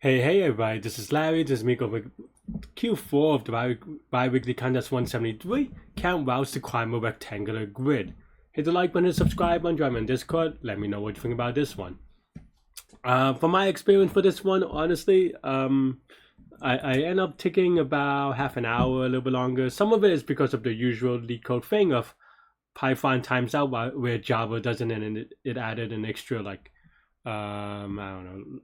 Hey everybody, this is Larry. This is Miko with Q4 of the bi-weekly contest 173. Count routes to climb a rectangular grid. Hit the like button and subscribe on join me on Discord. Let me know what you think about this one. From my experience for this one, honestly, I end up taking about half an hour, a little bit longer. Some of it is because of the usual Leetcode thing of Python times out where Java doesn't, and it added an extra I don't know,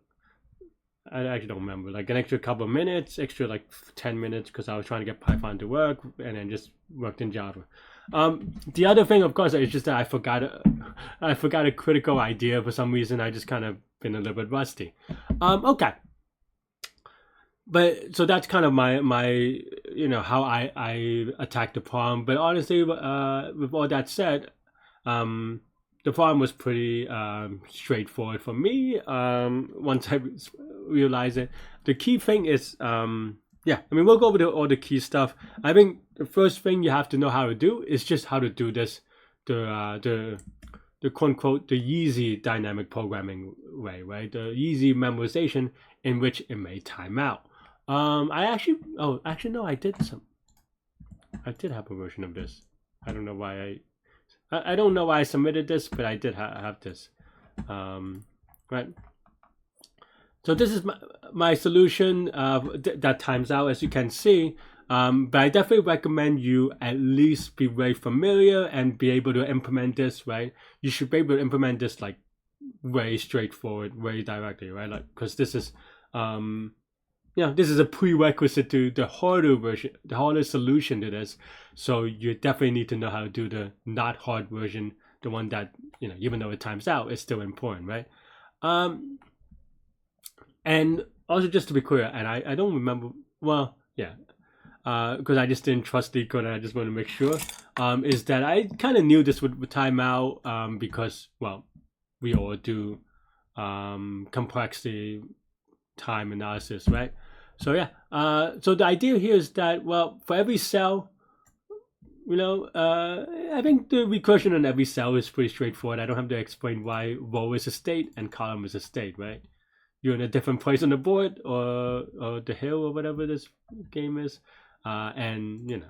I actually don't remember, like an extra couple of minutes, extra like 10 minutes, because I was trying to get Python to work and then just worked in Java. The other thing, of course, is just that I forgot a critical idea for some reason. I just kind of been a little bit rusty. Okay. But so that's kind of my how I attack the problem. But honestly, with all that said, the problem was pretty straightforward for me. Once I realized it, the key thing is yeah. I mean, we'll go over all the key stuff. I think the first thing you have to know how to do is just how to do this, the quote unquote the easy dynamic programming way, right? The easy memorization in which it may time out. Actually no, I did have a version of this. I don't know why I don't know why I submitted this, but I did have this. Right. So this is my solution that times out, as you can see. But I definitely recommend you at least be very familiar and be able to implement this, right? You should be able to implement this like very straightforward, very directly, right? Like, because this is this is a prerequisite to the harder version, the harder solution to this. So you definitely need to know how to do the not hard version, the one that, even though it times out, it's still important, right? And also, just to be clear, and I don't remember, well, yeah, because I just didn't trust Leetcode and I just want to make sure, is that I kind of knew this would time out because, well, we all do complexity time analysis, right? So yeah, so the idea here is that, well, for every cell, I think the recursion on every cell is pretty straightforward. I don't have to explain why row is a state and column is a state, right? You're in a different place on the board or the hill or whatever this game is, and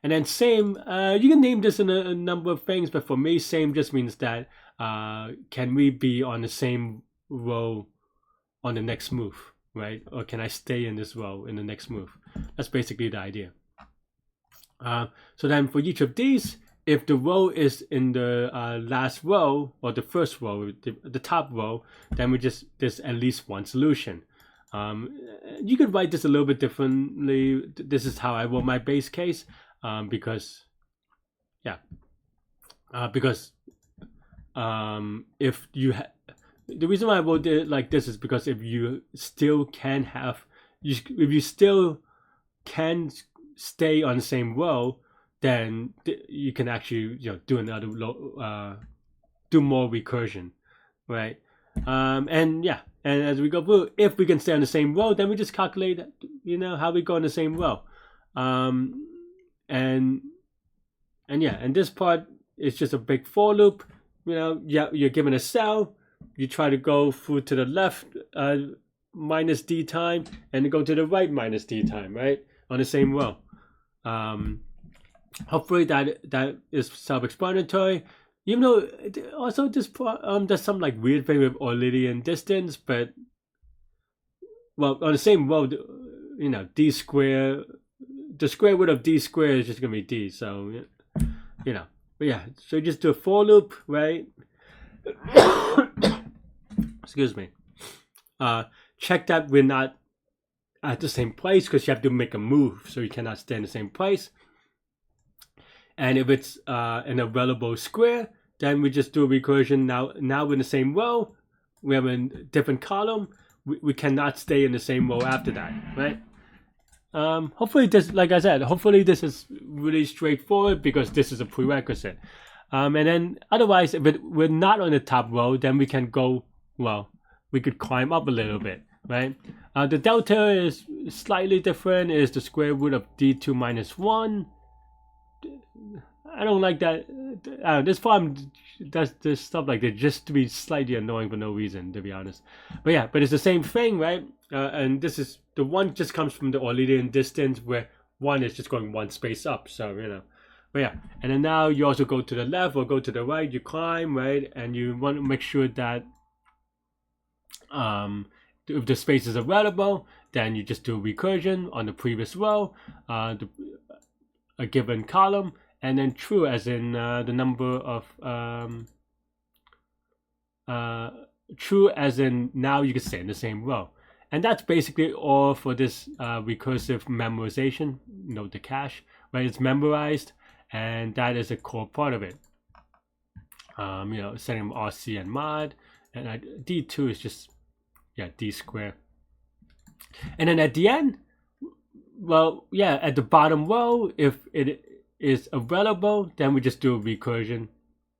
then same. You can name this in a number of things, but for me, same just means that can we be on the same row on the next move, right? Or can I stay in this row in the next move? That's basically the idea. So then for each of these, if the row is in the last row or the first row, the top row, then there's at least one solution. You could write this a little bit differently. This is how I wrote my base case because if you the reason why I wrote it like this is because if you still can stay on the same row, then you can actually do another do more recursion, right? And as we go through, if we can stay on the same row, then we just calculate how we go on the same row. And this part is just a big for loop. You're given a cell, you try to go through to the left minus d time and go to the right minus d time, right, on the same row. Hopefully that is self-explanatory. Even though also this there's some like weird thing with Euclidean distance, but well, on the same row, d square, the square root of d squared is just gonna be d. So but yeah, so you just do a for loop, right? Excuse me. Check that we're not at the same place because you have to make a move, so you cannot stay in the same place. And if it's an available square, then we just do a recursion. Now we're in the same row. We have a different column. We cannot stay in the same row after that, right? Hopefully this, like I said, hopefully this is really straightforward because this is a prerequisite. And then otherwise, if we're not on the top row, then we can go, well, we could climb up a little bit, right? The delta is slightly different. Is the square root of d2 minus 1. I don't like that. This farm does this stuff like that just to be slightly annoying for no reason, to be honest. But yeah, but it's the same thing, right? And this is the one just comes from the Euclidean distance, where one is just going one space up. So but yeah, and then now you also go to the left or go to the right. You climb, right, and you want to make sure that if the space is available, then you just do recursion on the previous row, a given column, and then true as in the number of true as in now you can stay in the same row. And that's basically all for this recursive memorization. Note the cache, right? It's memorized, and that is a core part of it. Setting RC and mod, and D2 is just D square. And then at the end, well, at the bottom row, if it is available, then we just do a recursion,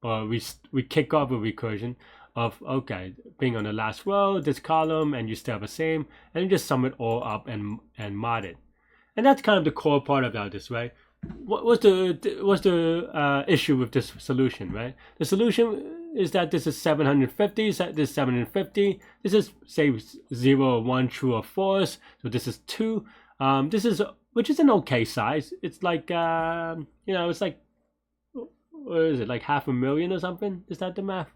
or we kick off a recursion of being on the last row, this column, and you still have the same, and you just sum it all up and mod it. And that's kind of the core part about this, right? What's the issue with this solution, right? The solution is that this is 750, this is 750, this is say 0 or 1, true or false, so this is 2. Which is an okay size. It's like it's like, what is it, like 500,000 or something? Is that the math?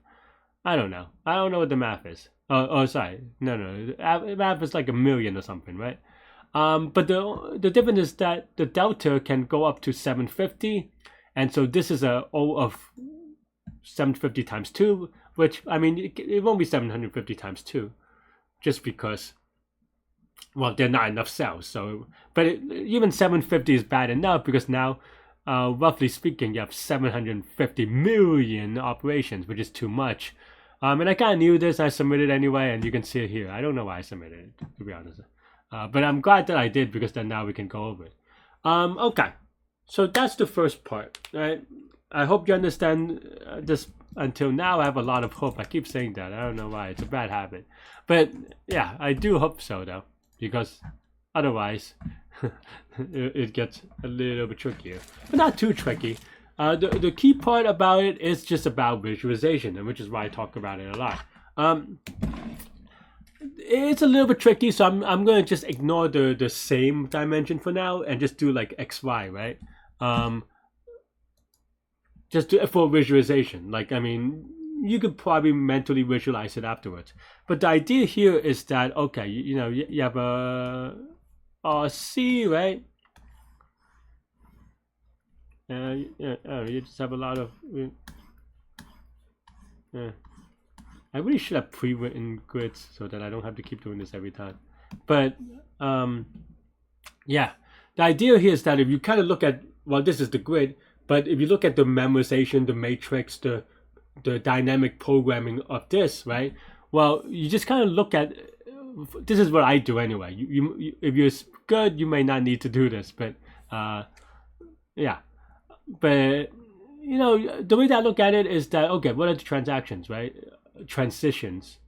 I don't know. I don't know what the math is. Sorry, no. The math is like 1 million or something, right? But the difference is that the delta can go up to 750, and so this is a O of 750 times 2, which, I mean, it won't be 750 times 2, just because, well, there are not enough cells. So, but even 750 is bad enough, because now, roughly speaking, you have 750 million operations, which is too much. And I kind of knew this. I submitted anyway, and you can see it here. I don't know why I submitted it, to be honest. But I'm glad that I did, because then now we can go over it. Okay, so that's the first part, right? I hope you understand this until now. I have a lot of hope. I keep saying that. I don't know why. It's a bad habit. But yeah, I do hope so, though, because otherwise it gets a little bit trickier. But not too tricky. The key part about it is just about visualization, and which is why I talk about it a lot. It's a little bit tricky, so I'm going to just ignore the same dimension for now and just do like XY, right? Just for visualization. Like, I mean, you could probably mentally visualize it afterwards. But the idea here is that, okay, you have a C, right? You just have a lot of... I really should have pre-written grids so that I don't have to keep doing this every time. But, the idea here is that if you kind of look at, well, this is the grid, but if you look at the memorization, the matrix, the dynamic programming of this, right? Well, you just kind of look at, this is what I do anyway. You if you're good, you may not need to do this, but, But, the way that I look at it is that, okay, what are the transactions, right? Transitions.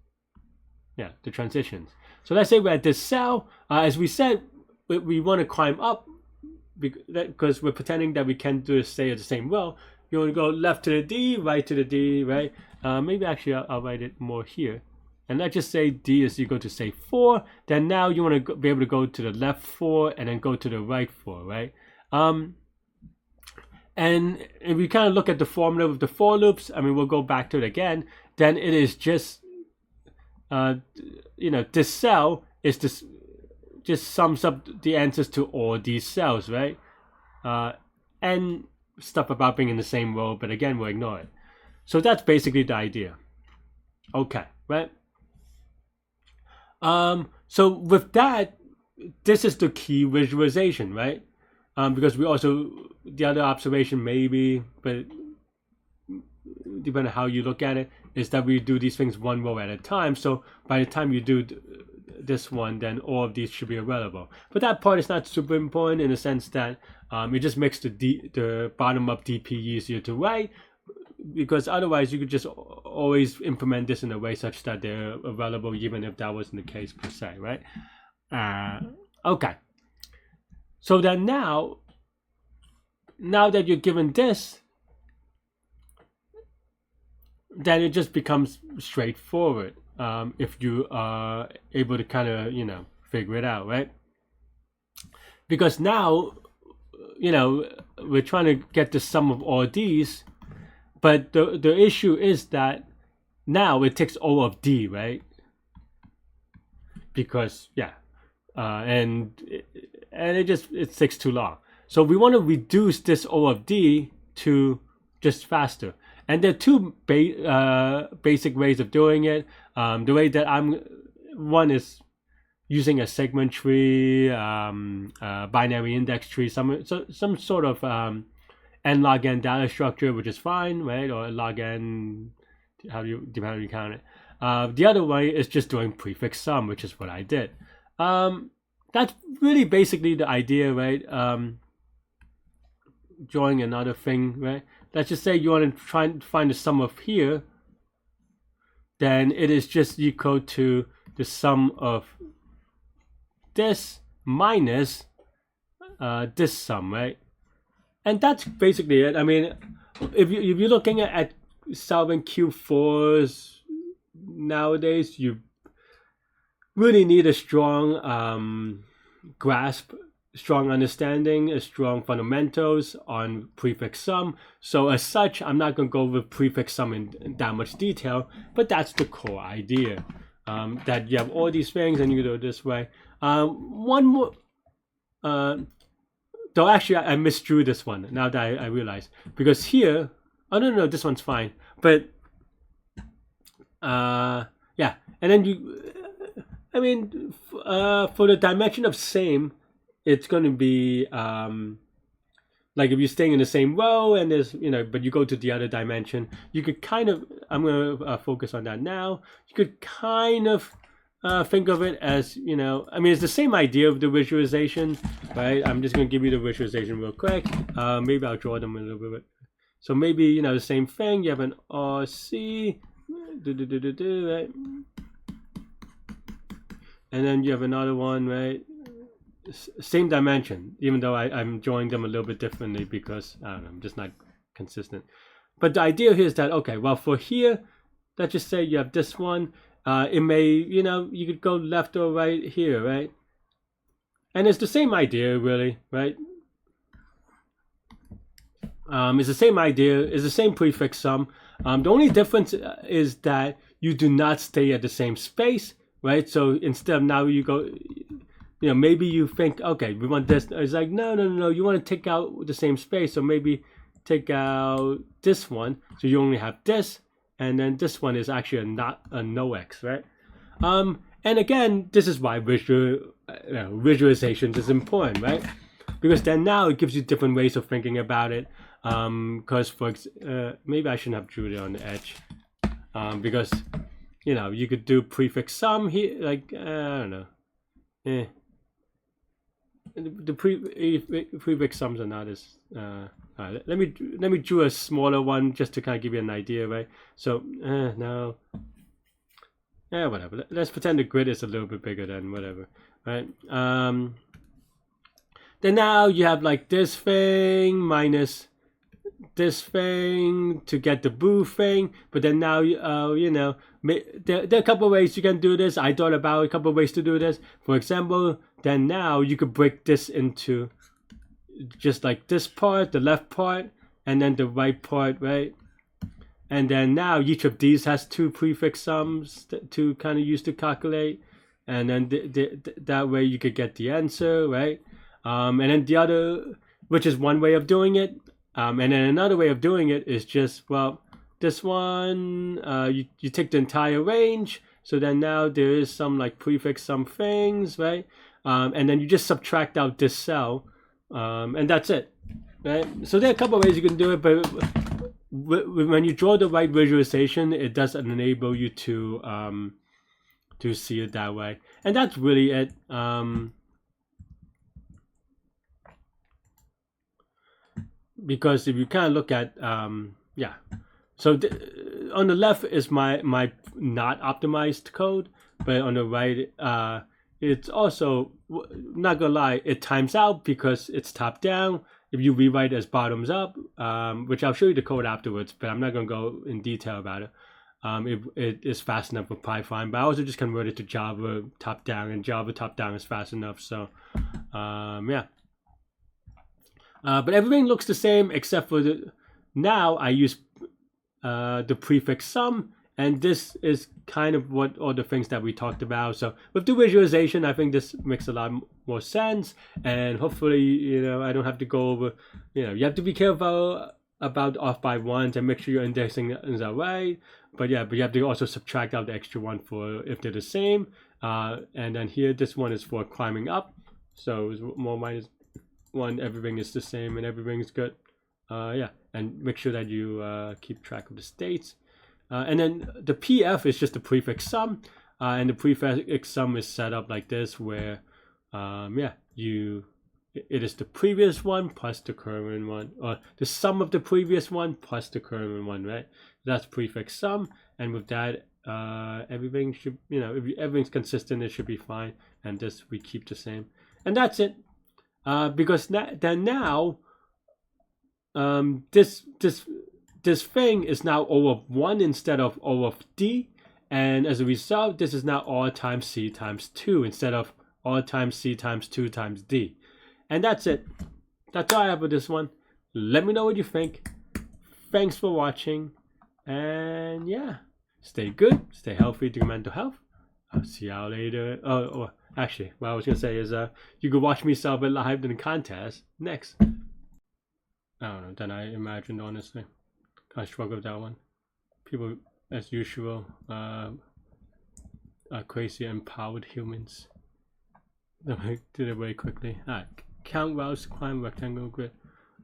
Yeah, the transitions. So let's say we're at this cell. As we said, we want to climb up because we're pretending that we can stay at the same row. You want to go left to the D, right to the D, right? Maybe actually I'll write it more here. And let's just say D is equal to, say, 4. Then now you want to be able to go to the left 4 and then go to the right 4, right? And if we kind of look at the formula of the for loops, I mean, we'll go back to it again. Then it is just, this cell is this, just sums up the answers to all these cells, right? And stuff about being in the same row, but again, we'll ignore it. So that's basically the idea. Okay, right? So with that, this is the key visualization, right? Because we also, the other observation maybe, but depending on how you look at it, is that we do these things one row at a time. So by the time you do this one, then all of these should be available. But that part is not super important in the sense that it just makes the bottom up DP easier to write, because otherwise you could just always implement this in a way such that they're available even if that wasn't the case per se, right? Okay. So then now that you're given this, then it just becomes straightforward if you are able to kind of, you know, figure it out, right? Because now, you know, we're trying to get the sum of all these, but the issue is that now it takes O of D, right? Because yeah, and it takes too long. So we want to reduce this O of D to just faster. And there are two basic ways of doing it. The way that one is using a segment tree, binary index tree, some sort of n log n data structure, which is fine, right? Or log n, depending how you count it. The other way is just doing prefix sum, which is what I did. That's really basically the idea, right? Drawing another thing, right? Let's just say you want to try and find the sum of here, then it is just equal to the sum of this minus this sum, right? And that's basically it. I mean, if you're looking at solving Q4s nowadays, you really need a strong grasp, strong understanding, strong fundamentals on prefix sum. So as such, I'm not going to go over prefix sum in that much detail, but that's the core idea. That you have all these things and you do it this way. One more, though actually I misdrew this one now that I realize, because here, oh no, this one's fine, but yeah, and then I mean, for the dimension of same, it's going to be like if you're staying in the same row and there's, you know, but you go to the other dimension, you could kind of, I'm going to focus on that now. You could kind of think of it as, you know, I mean, it's the same idea of the visualization, right? I'm just going to give you the visualization real quick. Maybe I'll draw them a little bit. So maybe, you know, the same thing. You have an RC, right? And then you have another one, right? Same dimension, even though I'm drawing them a little bit differently because, I don't know, I'm just not consistent. But the idea here is that, okay, well, for here, let's just say you have this one. It may, you know, you could go left or right here, right? And it's the same idea, really, right? It's the same idea. It's the same prefix sum. The only difference is that you do not stay at the same space, right? So instead of now you go, you know, maybe you think, okay, we want this. It's like, no. You want to take out the same space. So maybe take out this one. So you only have this. And then this one is actually a no X, right? And again, this is why visualizations is important, right? Because then now it gives you different ways of thinking about it. Because maybe I shouldn't have drew it on the edge. Because, you know, you could do prefix sum here, like, I don't know. The prefix sums are not as let me draw a smaller one just to kind of give you an idea, right? So no, whatever. Let's pretend the grid is a little bit bigger than whatever, right? Then now you have like this thing minus this thing to get the blue thing, but then now you know, there are a couple of ways you can do this. I thought about a couple of ways to do this. For example, then now you could break this into just like this part, the left part, and then the right part, right? And then now each of these has two prefix sums to kind of use to calculate, and then that way you could get the answer, right? And then the other, which is one way of doing it. And then another way of doing it is just, well, this one, you take the entire range. So then now there is some like prefix sum things, right? And then you just subtract out this cell, and that's it, right? So there are a couple of ways you can do it, but when you draw the right visualization, it does enable you to see it that way. And that's really it. Because if you kind of look at, yeah, so on the left is my not optimized code, but on the right, it's also, not gonna lie, it times out because it's top down. if you rewrite as bottoms up, which I'll show you the code afterwards, but I'm not going to go in detail about it. It is fast enough with Python, but I also just converted to Java top down, and Java top down is fast enough. So yeah. But everything looks the same except for now I use the prefix some, and this is kind of what all the things that we talked about. So with the visualization, I think this makes a lot more sense, and hopefully, I don't have to go over, you have to be careful about off by ones and make sure your indexing is right. But you have to also subtract out the extra one for if they're the same. And then here, this one is for climbing up. So it's more minus one, everything is the same and everything is good. Yeah, and make sure that you keep track of the states. And then the PF is just the prefix sum, and the prefix sum is set up like this, where it is the previous one plus the current one, or the sum of the previous one plus the current one, right? That's prefix sum, and with that, everything should, if everything's consistent, it should be fine, and this we keep the same, and that's it. Because now this thing is now O of 1 instead of O of D, and as a result, this is now R times C times 2 instead of R times C times 2 times D. And that's it. That's all I have for this one. Let me know what you think. Thanks for watching, and yeah, stay good, stay healthy, do your mental health. I'll see y'all later. Actually, what I was gonna say is you could watch me solve it live in the contest next. I don't know than I imagined, honestly. I struggled with that one. People, as usual, are crazy empowered humans. I did it very quickly. Alright, count routes, climb rectangle grid.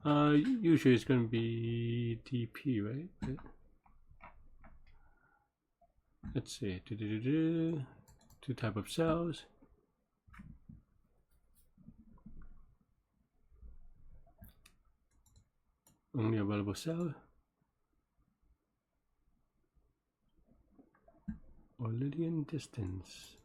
Usually it's gonna be DP, right? Let's see. Two type of cells. Only available cell. Or Lydian distance.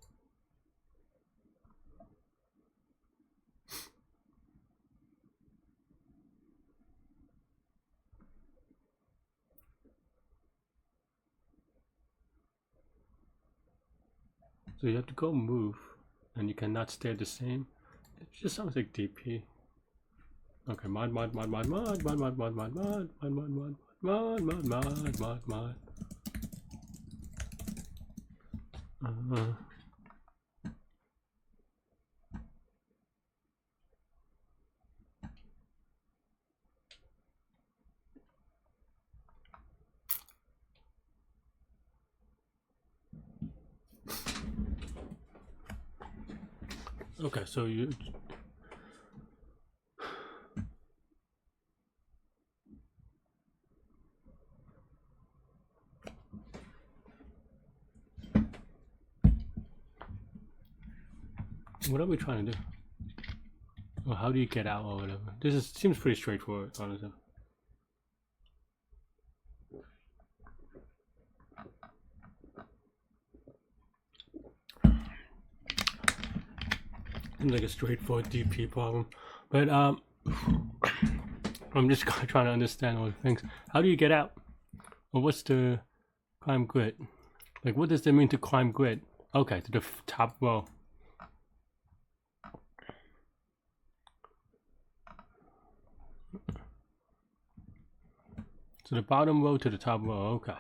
So you have to go move, and you cannot stay the same. It just sounds like DP. Okay, mod. Okay, so you what are we trying to do? Well, how do you get out or whatever? This seems pretty straightforward, honestly. Seems like a straightforward DP problem, but I'm just trying to understand all the things. How do you get out? Or what's the climb grid? Like, what does that mean to climb grid? Okay, to the top row. So the bottom row to the top row, okay.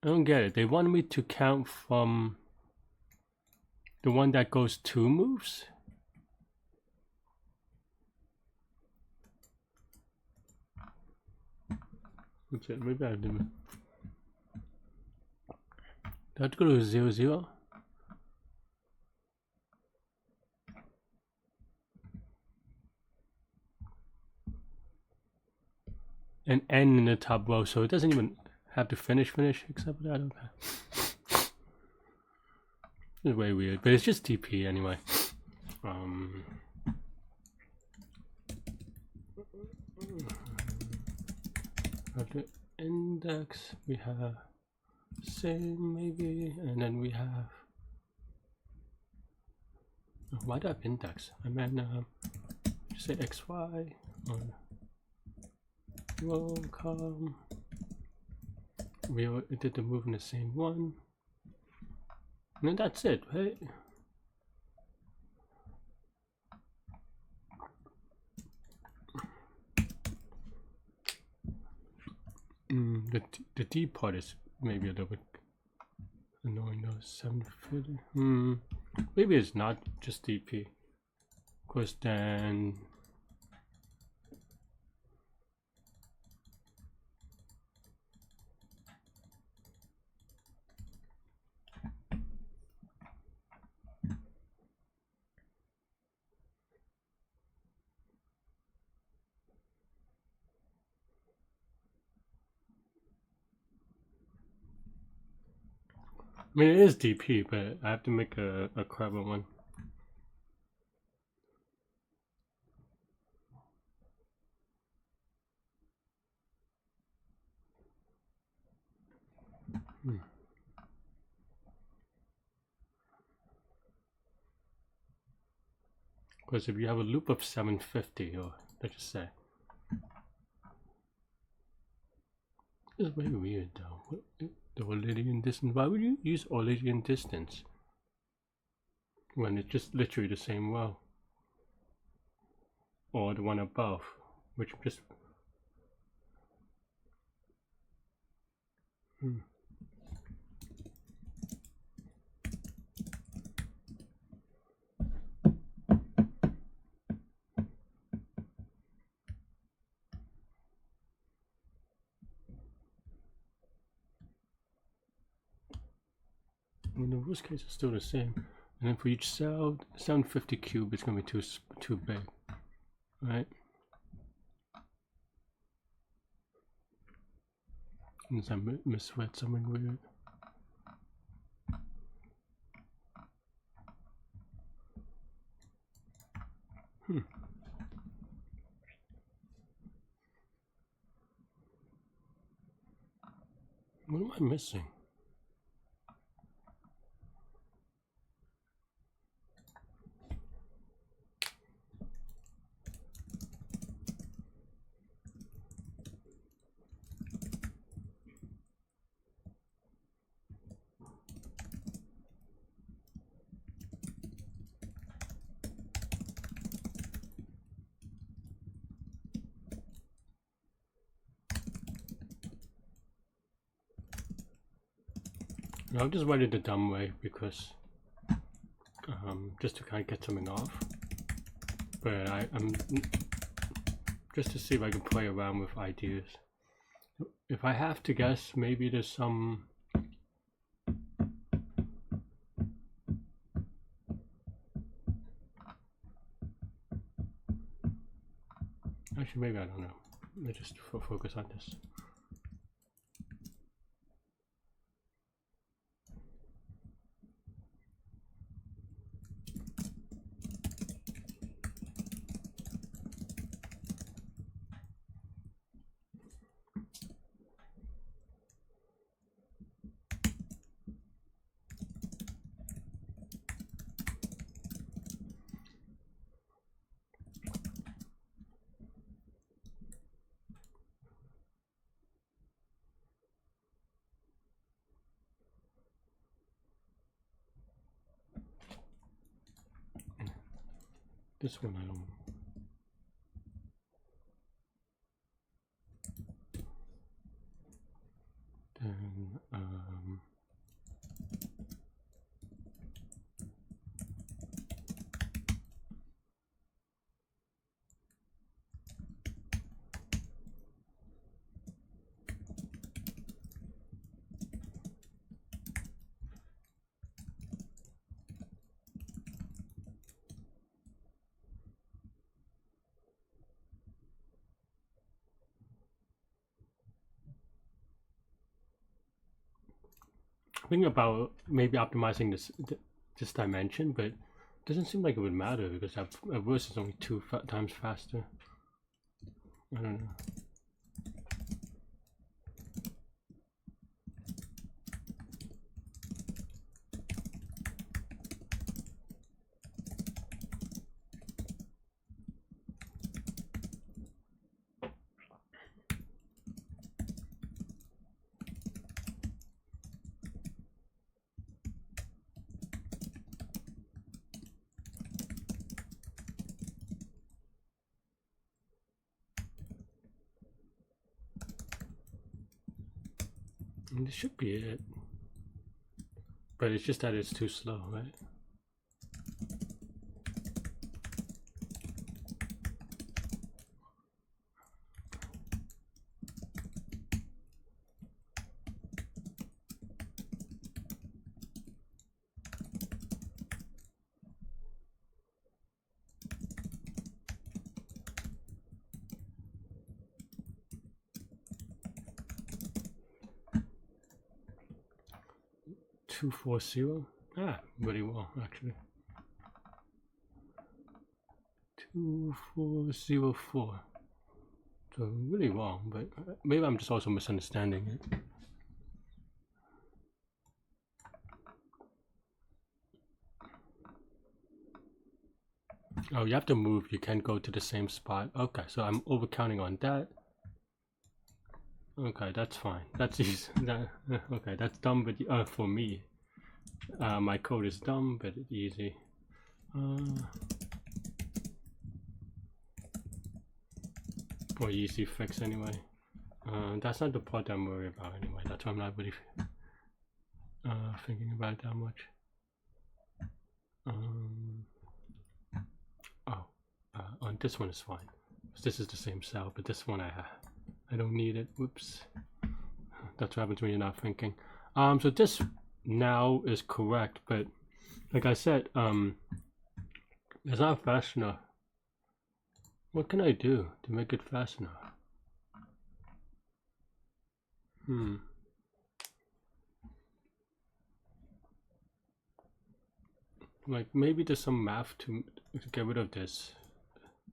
I don't get it. They want me to count from the one that goes 2 moves? Okay, maybe I didn't. Do I have to go to 0, 0? And N in the top row, so it doesn't even have to finish except for that. Okay. It's way weird, but it's just TP anyway. The index we have same maybe, and then we have Why do I have index? I meant just say XY on roll column. We did the move in the same one. And then that's it, right? The D part is maybe a little bit annoying though. 750. Maybe it's not just DP. Because then I mean, it is DP, but I have to make a clever one. Because if you have a loop of 750, or let's just say, it's very weird though. The Euclidean distance. Why would you use Euclidean distance when it's just literally the same row, or the one above, which just in the worst case it's still the same. And then for each cell, 750 cube is going to be too big, right? Unless I misread something weird. What am I missing? I'll just write it the dumb way because just to kind of get something off. But I'm just to see if I can play around with ideas. If I have to guess, maybe there's some actually maybe I don't know. Let's just focus on this. This one I don't. Then thinking about maybe optimizing this dimension, but it doesn't seem like it would matter because at worst it's only 2 times faster. I don't know. And this should be it. But it's just that it's too slow, right? Two, 4, 0. Really well actually. 2404. So really wrong, but maybe I'm just also misunderstanding it. Oh, you have to move. You can't go to the same spot. Okay, so I'm overcounting on that. Okay, that's fine. That's easy. Okay, that's dumb, but for me, my code is dumb, but it's easy. Or easy fix anyway. That's not the part I'm worried about anyway. That's why I'm not really thinking about that much. On this one is fine. This is the same cell, but this one I don't need it. Whoops. That's what happens when you're not thinking. So this now is correct, but like I said, it's not fast enough. What can I do to make it fast enough? Like maybe there's some math to get rid of this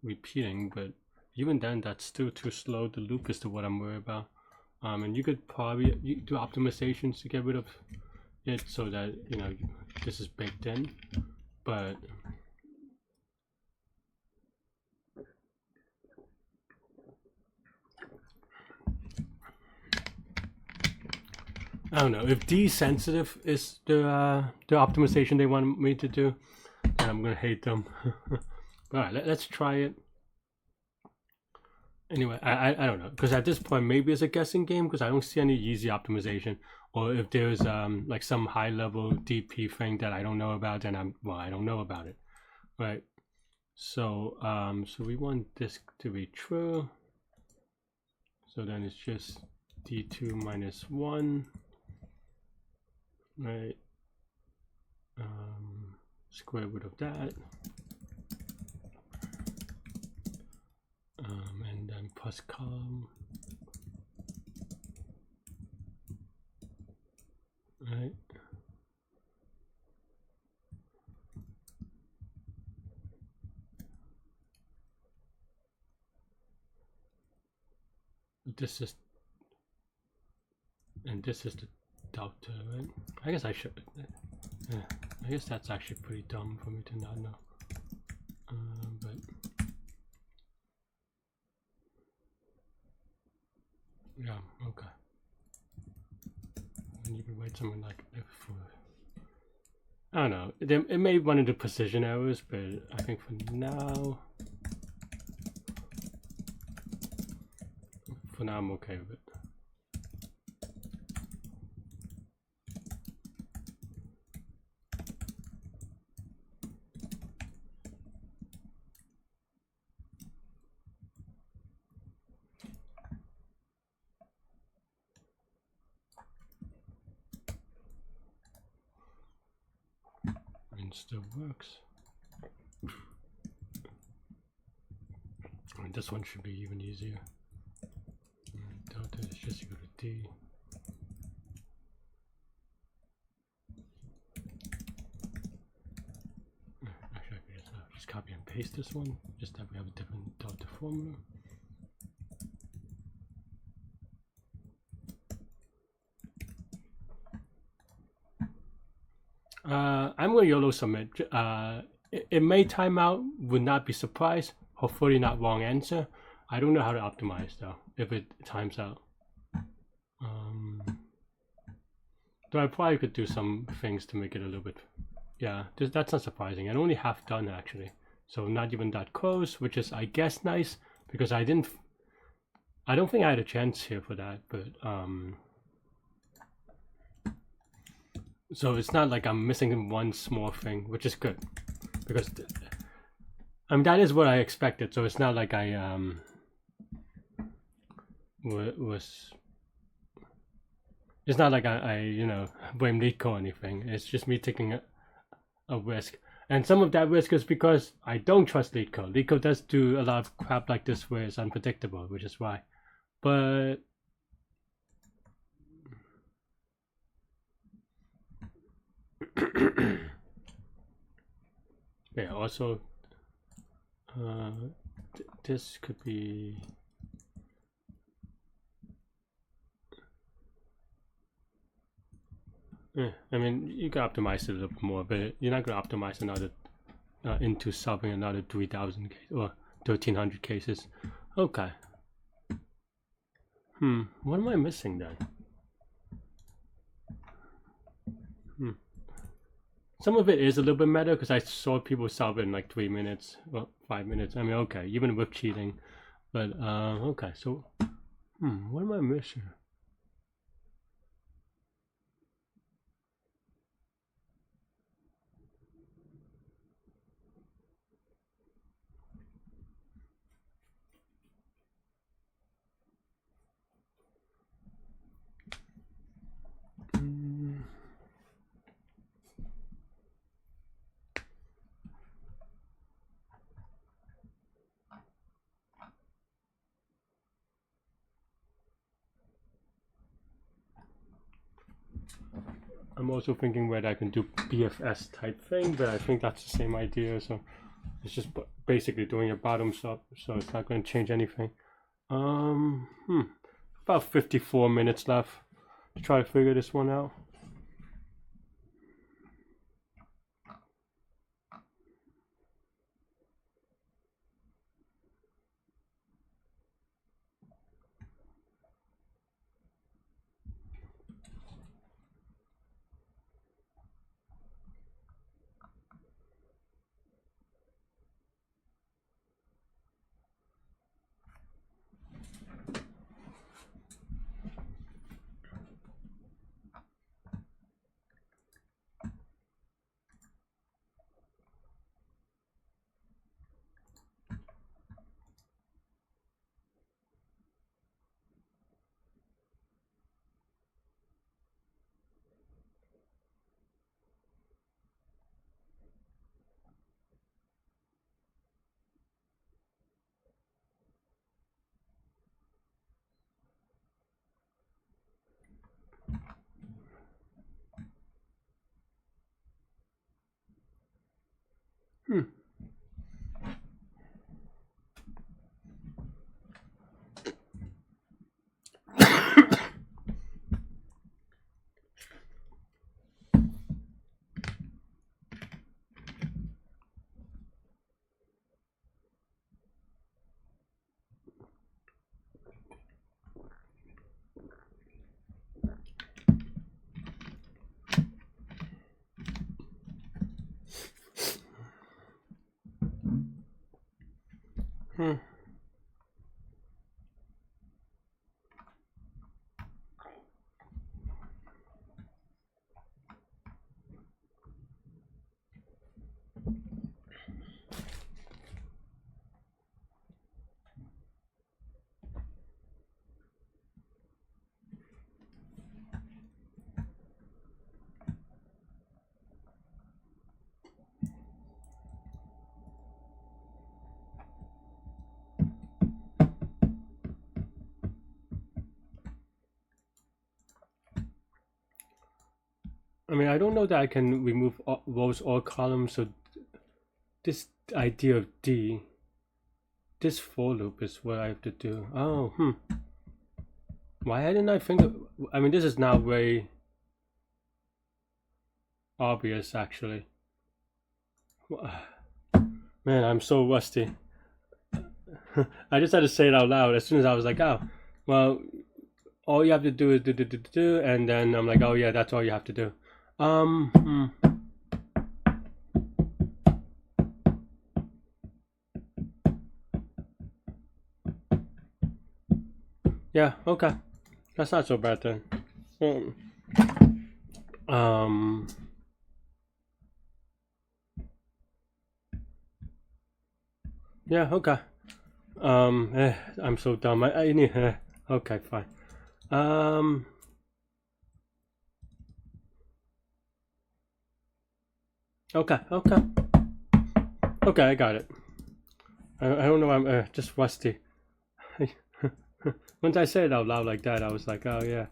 repeating, but even then that's still too slow. The loop is what I'm worried about. And you could probably do optimizations to get rid of it so that, you know, this is baked in, but I don't know. If desensitive is the optimization they want me to do, then I'm gonna hate them. Alright, let's try it. Anyway, I don't know, because at this point maybe it's a guessing game because I don't see any easy optimization, or if there's like some high level DP thing that I don't know about, then I don't know about it, right? So so we want this to be true, so then it's just d2 minus 1, right? Square root of that. And then plus column, right? This is, and this is the delta, right? I guess I should, yeah, I guess that's actually pretty dumb for me to not know, but yeah, okay. And you can write something like if for, I don't know, it may run into precision errors, but I think for now I'm okay with it. Still works. And this one should be even easier. Delta is just equal to D. Actually, I could just copy and paste this one, just that we have a different delta formula. I'm going to YOLO submit. It may time out, would not be surprised. Hopefully not wrong answer. I don't know how to optimize though, if it times out. Though I probably could do some things to make it a little bit, yeah, that's not surprising. And only half done actually. So not even that close, which is I guess nice, because I don't think I had a chance here for that, but So it's not like I'm missing one small thing, which is good, because I mean that is what I expected. So it's not like I was. It's not like I you know, blame Leetcode or anything. It's just me taking a risk, and some of that risk is because I don't trust Leetcode. Leetcode does do a lot of crap like this where it's unpredictable, which is why. But yeah, also this could be. Yeah, I mean, you can optimize it a little more, but you're not going to optimize another into solving another 3,000 cases or 1,300 cases. Okay. What am I missing then? Some of it is a little bit meta because I saw people solve it in like 3 minutes, well, 5 minutes. I mean, okay, even with cheating, but okay. So, what am I missing? I'm also thinking whether I can do BFS type thing, but I think that's the same idea. So it's just basically doing a bottoms up, so it's not going to change anything. About 54 minutes left to try to figure this one out. I mean, I don't know that I can remove rows or columns, so this idea of D, this for loop is what I have to do. Oh, Why didn't I think of, I mean, this is now very obvious, actually. Man, I'm so rusty. I just had to say it out loud as soon as I was like, oh, well, all you have to do is do, and then I'm like, oh yeah, that's all you have to do. Yeah, okay. That's not so bad then. Yeah, okay. I'm so dumb. I need. Okay, fine. Okay, okay, okay. I got it. I don't know. I'm just rusty. Once I said it out loud like that, I was like, oh yeah.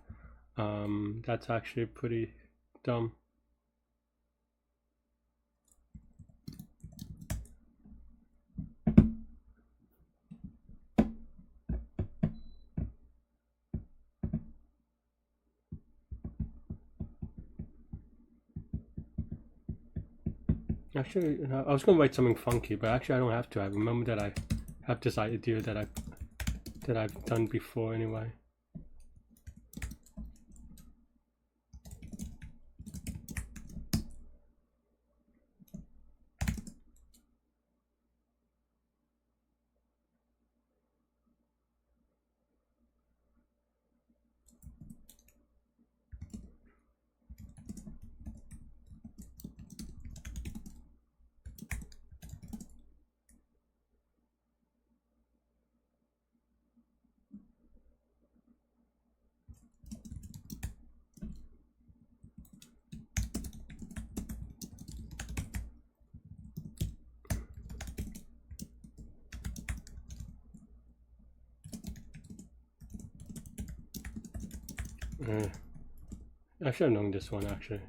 That's actually pretty dumb. Actually, I was gonna write something funky, but actually I don't have to. I remember that I have this idea that I've done before anyway. I should have known this one actually.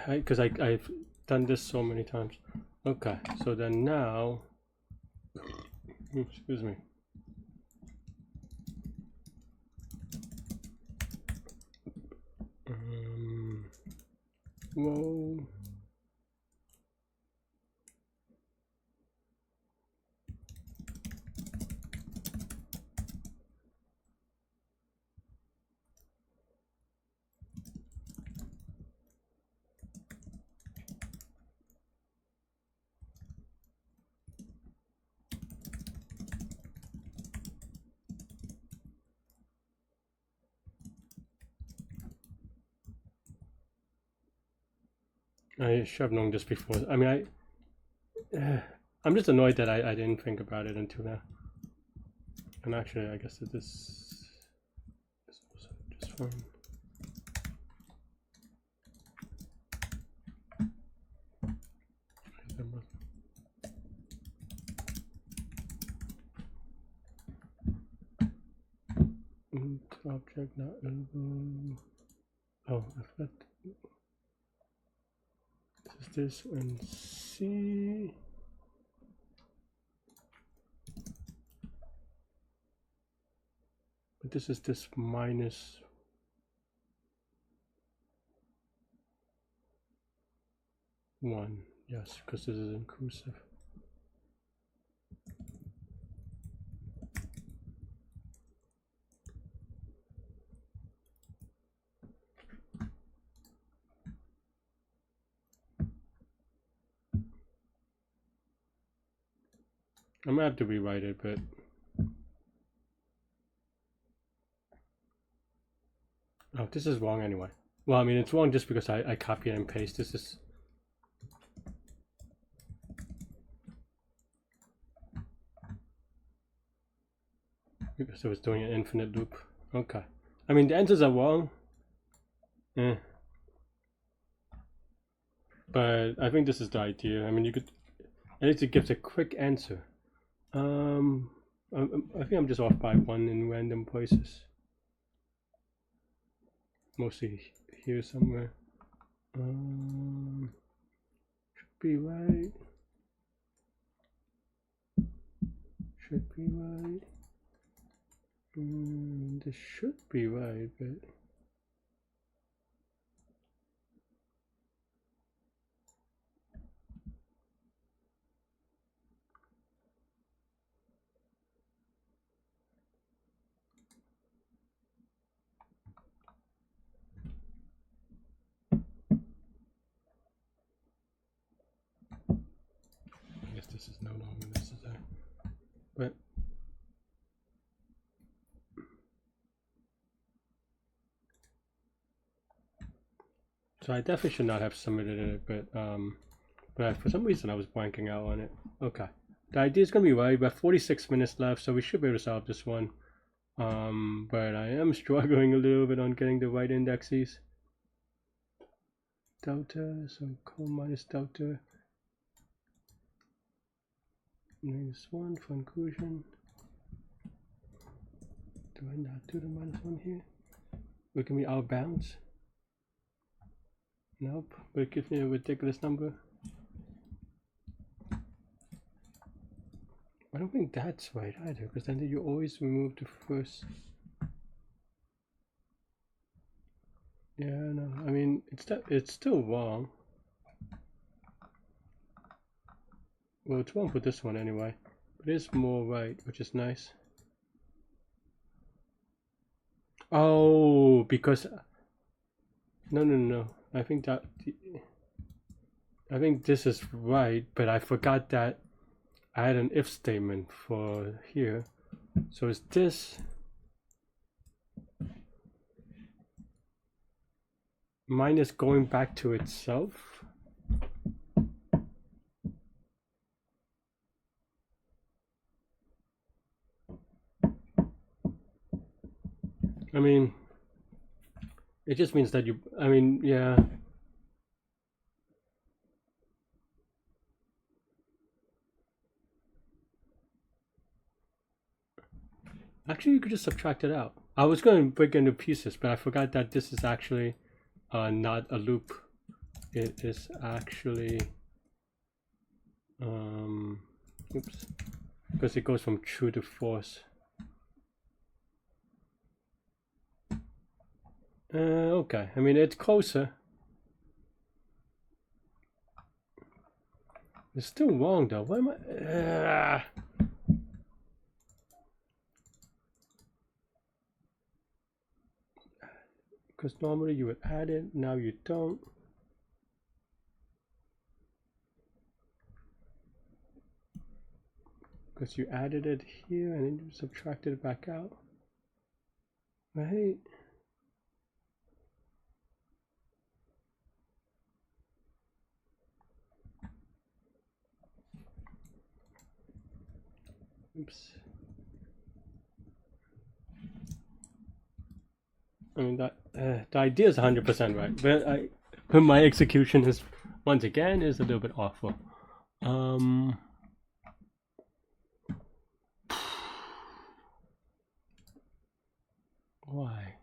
Because I've done this so many times. Okay, so then now, excuse me. Whoa. I should have known this before. I mean, I'm just annoyed that I didn't think about it until now. And actually, I guess that this is also just fine. Object not available. Oh, I forgot. This is this and C. But this is this minus one. Yes, because this is inclusive. I'm gonna have to rewrite it, but oh, this is wrong anyway. Well, I mean, it's wrong just because I copy and paste. This is because I was doing an infinite loop. Okay. I mean, the answers are wrong. But I think this is the idea. I mean, you could at least it gives a quick answer. I think I'm just off by one in random places. Mostly here somewhere. Should be right. Should be right. This should be right, but I guess this is no longer necessary. But So I definitely should not have submitted it, but for some reason I was blanking out on it. Okay. The idea is going to be right. We have 46 minutes left, so we should be able to solve this one. But I am struggling a little bit on getting the right indexes. Delta, so cone minus delta. -1 for inclusion. Do I not do the -1 here? Will it give me out of bounds? Nope, but it gives me a ridiculous number. I don't think that's right either, because then you always remove the first. Yeah, no, I mean, it's still wrong. Well, it's wrong for this one anyway, but it's more right, which is nice. Oh, because no. I think this is right, but I forgot that I had an if statement for here. So is this minus going back to itself? I mean, it just means that you, I mean, yeah. Actually, you could just subtract it out. I was going to break it into pieces, but I forgot that this is actually not a loop. It is actually, oops, because it goes from true to false. Okay, I mean, it's closer. It's still wrong though. Why am I? Because normally you would add it, now you don't. Because you added it here and then you subtracted it back out. Right? Oops. I mean, that the idea is 100% right, but my execution is, once again, is a little bit awful. Why?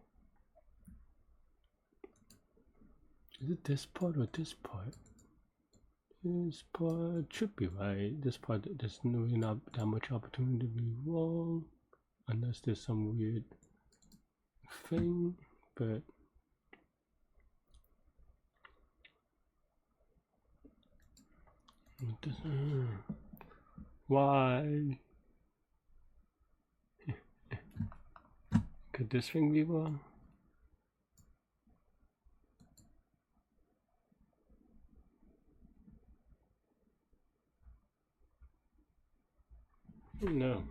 Is it this part or this part? This part should be right. This part, there's really not that much opportunity to be wrong, unless there's some weird thing, but it doesn't. Why? Could this thing be wrong? No.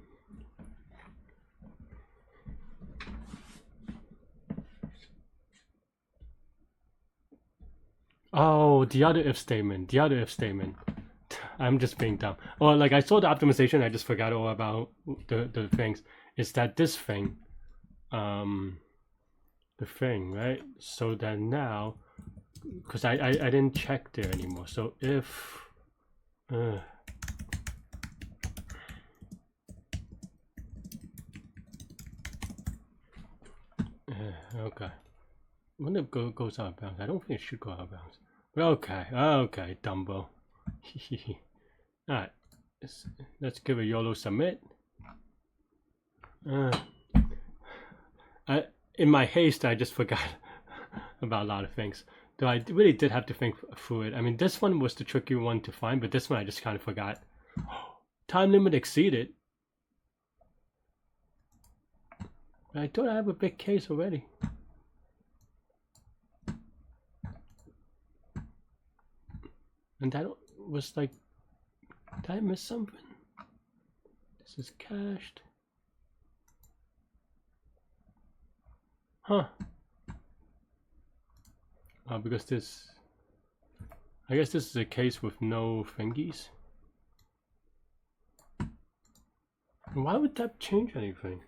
Oh, the other if statement. I'm just being dumb. Or like I saw the optimization, I just forgot all about the things. Is that this thing? The thing, right? So then now, because I didn't check there anymore. So if okay, when it goes out of bounds, I don't think it should go out of bounds. But okay, Dumbo. All right, let's give a YOLO submit. In my haste, I just forgot about a lot of things. Though I really did have to think through it. I mean, this one was the tricky one to find, but this one I just kind of forgot. Time limit exceeded. I thought I have a big case already. And that was like, did I miss something? This is cached. Huh. because this, I guess this is a case with no thingies. Why would that change anything?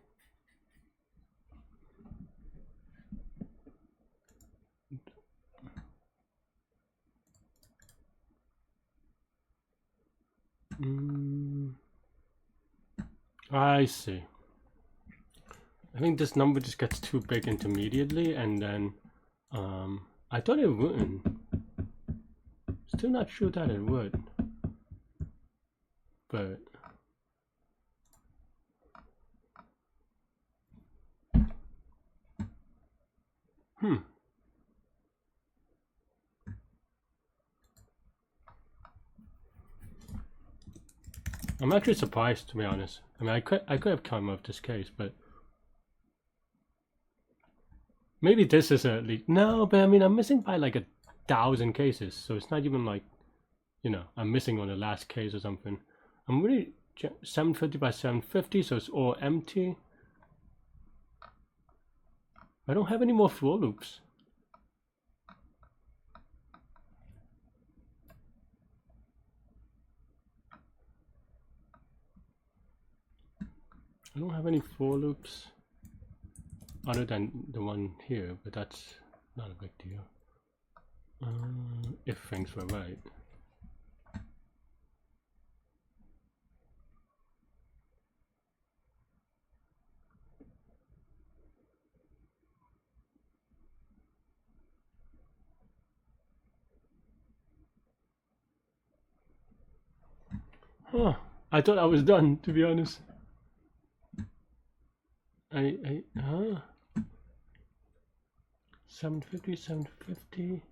I see. I think this number just gets too big intermediately, and then I thought it wouldn't. Still not sure that it would, but I'm actually surprised, to be honest. I mean, I could have come up with this case, but maybe this is a leak. No, but I mean, I'm missing by like 1,000 cases, so it's not even like, you know, I'm missing on the last case or something. I'm really 750 by 750, so it's all empty. I don't have any more for loops. I don't have any for loops other than the one here, but that's not a big deal. If things were right. Huh. I thought I was done, to be honest. 750, 750.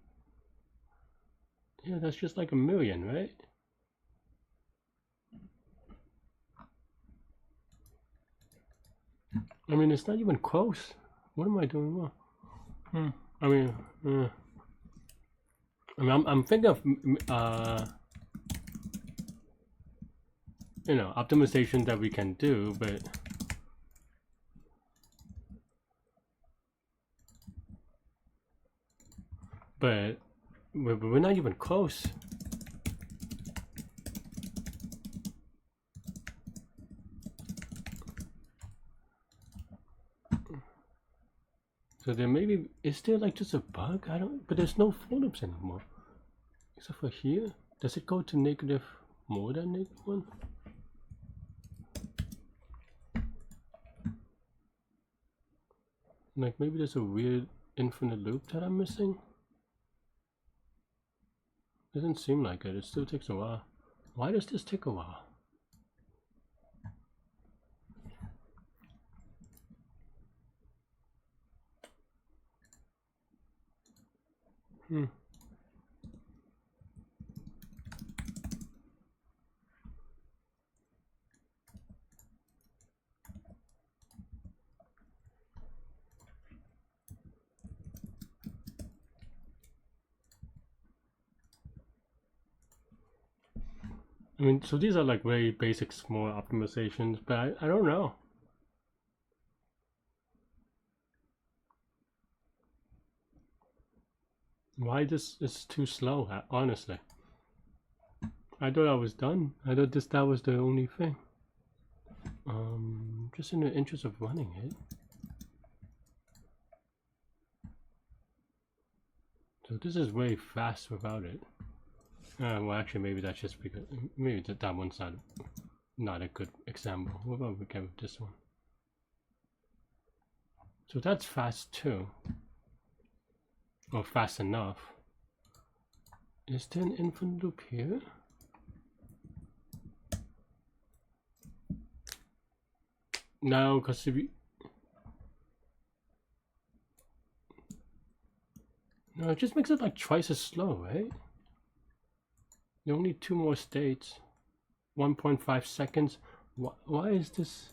Yeah, that's just like 1,000,000, right? I mean, it's not even close. What am I doing wrong? I mean, I'm thinking of you know, optimization that we can do, but we're not even close. So there maybe, is there like just a bug? I don't, but there's no for loops anymore. Except for here. Does it go to negative more than -1? Like maybe there's a weird infinite loop that I'm missing? Doesn't seem like it. It still takes a while. Why does this take a while? I mean, so these are like very basic small optimizations, but I don't know. Why this is too slow, honestly. I thought I was done. I thought that was the only thing. Just in the interest of running it. So this is way fast without it. Well, actually, maybe that's just because maybe that one's not a good example. What about we get with this one? So that's fast too, or fast enough. Is there an infinite loop here? No, because if you... No, it just makes it like twice as slow, right? You only 2 more states. 1.5 seconds. Why is this?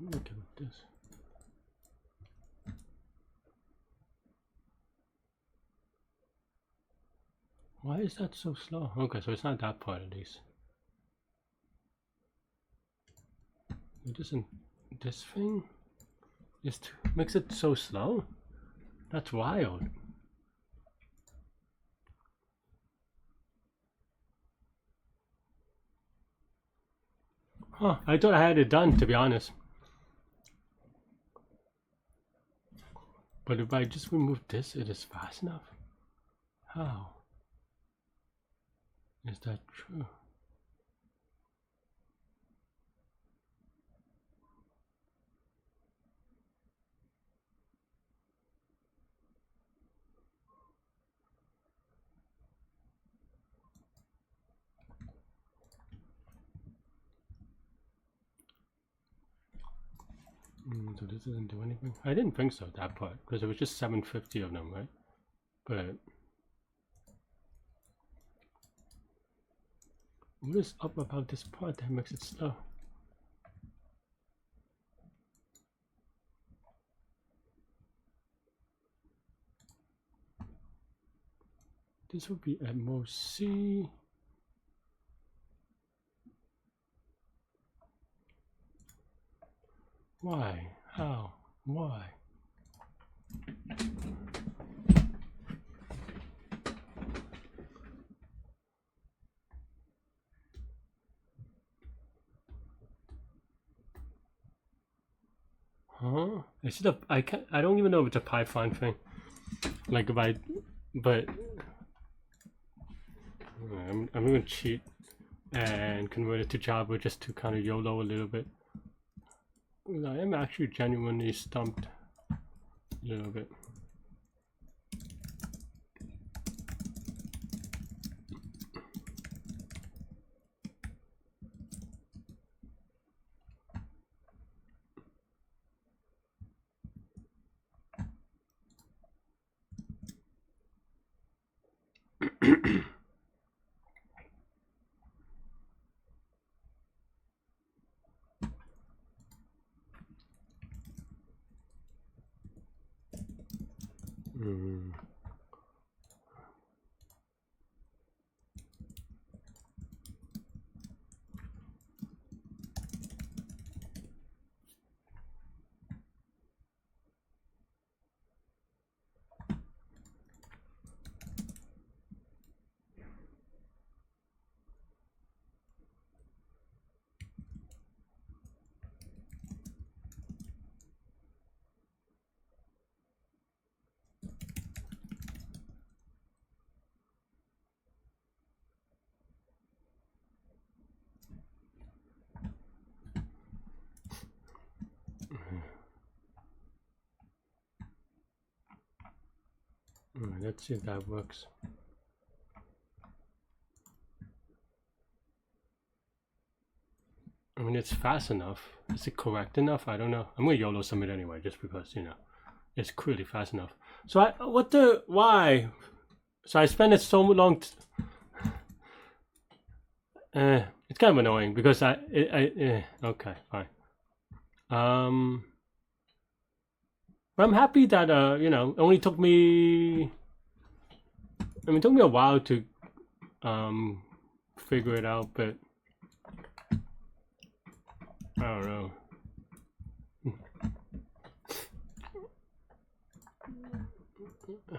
Look at this. Why is that so slow? Okay, so it's not that part at least. It isn't this thing? Just makes it so slow. That's wild. Huh, I thought I had it done, to be honest. But if I just remove this, it is fast enough. How? Is that true? So this doesn't do anything? I didn't think so, that part, because it was just 750 of them, right? But what is up about this part that makes it slow? This would be at most C. Why? How? Why? Huh? Is it a? I can't. I don't even know if it's a Python thing. Like if I, but I'm gonna cheat and convert it to Java just to kind of YOLO a little bit. I am actually genuinely stumped a little bit. Let's see if that works. I mean, it's fast enough. Is it correct enough? I don't know. I'm gonna YOLO submit anyway, just because, you know, it's clearly fast enough. So why? So I spent it so long. It's kind of annoying because okay, fine. I'm happy that you know, it only took me. I mean, it took me a while to figure it out, but I don't know. Do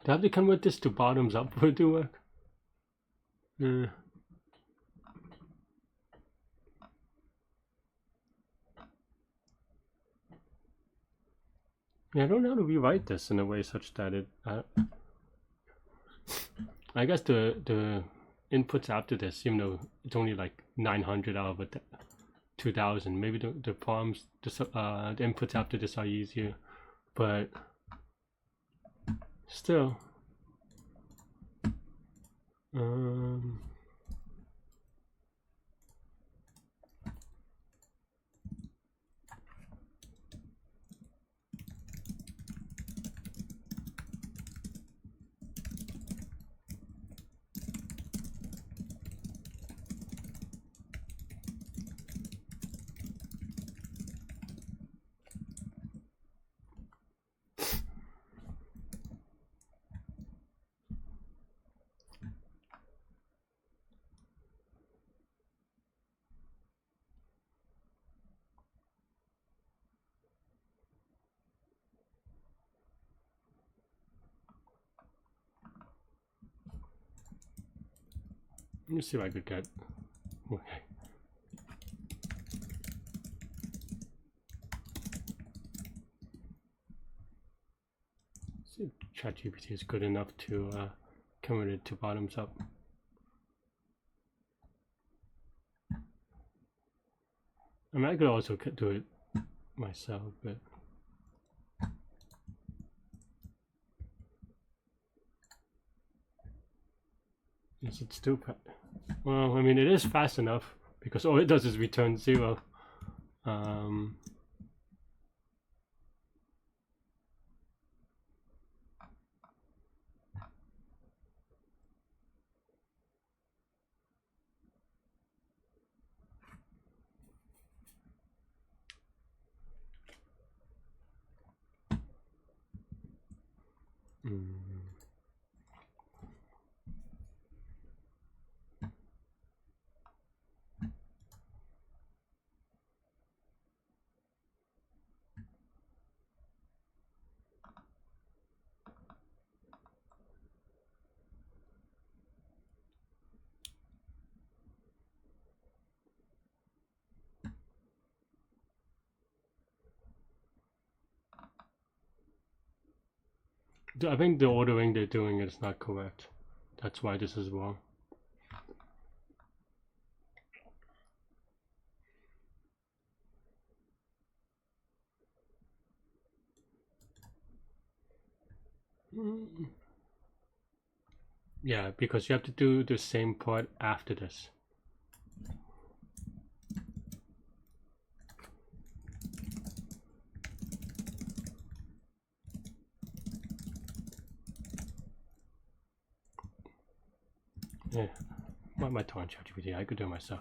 I have to convert this to bottoms up for it to work? Yeah, I don't know how to rewrite this in a way such that it. I guess the inputs after this, even though it's only like 900 out of a 2000, maybe the problems, the inputs after this are easier, but still. me see if I could get. Okay. See if ChatGPT is good enough to convert it to bottoms up. I mean, I could also do it myself, but is it still well, I mean, it is fast enough because all it does is return 0. I think the ordering they're doing is not correct. That's why this is wrong. Yeah, because you have to do the same part after this. Yeah, my torrent ChatGPT, I could do it myself.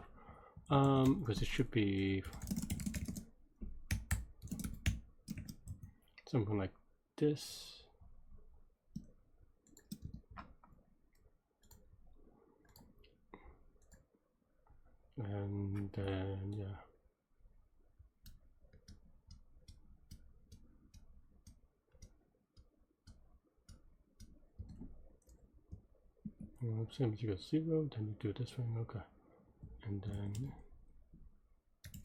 Because it should be something like this. And then, yeah. Same as you got 0, then you do this thing, okay. And then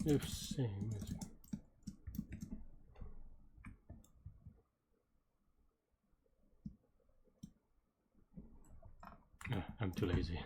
if same as I'm too lazy.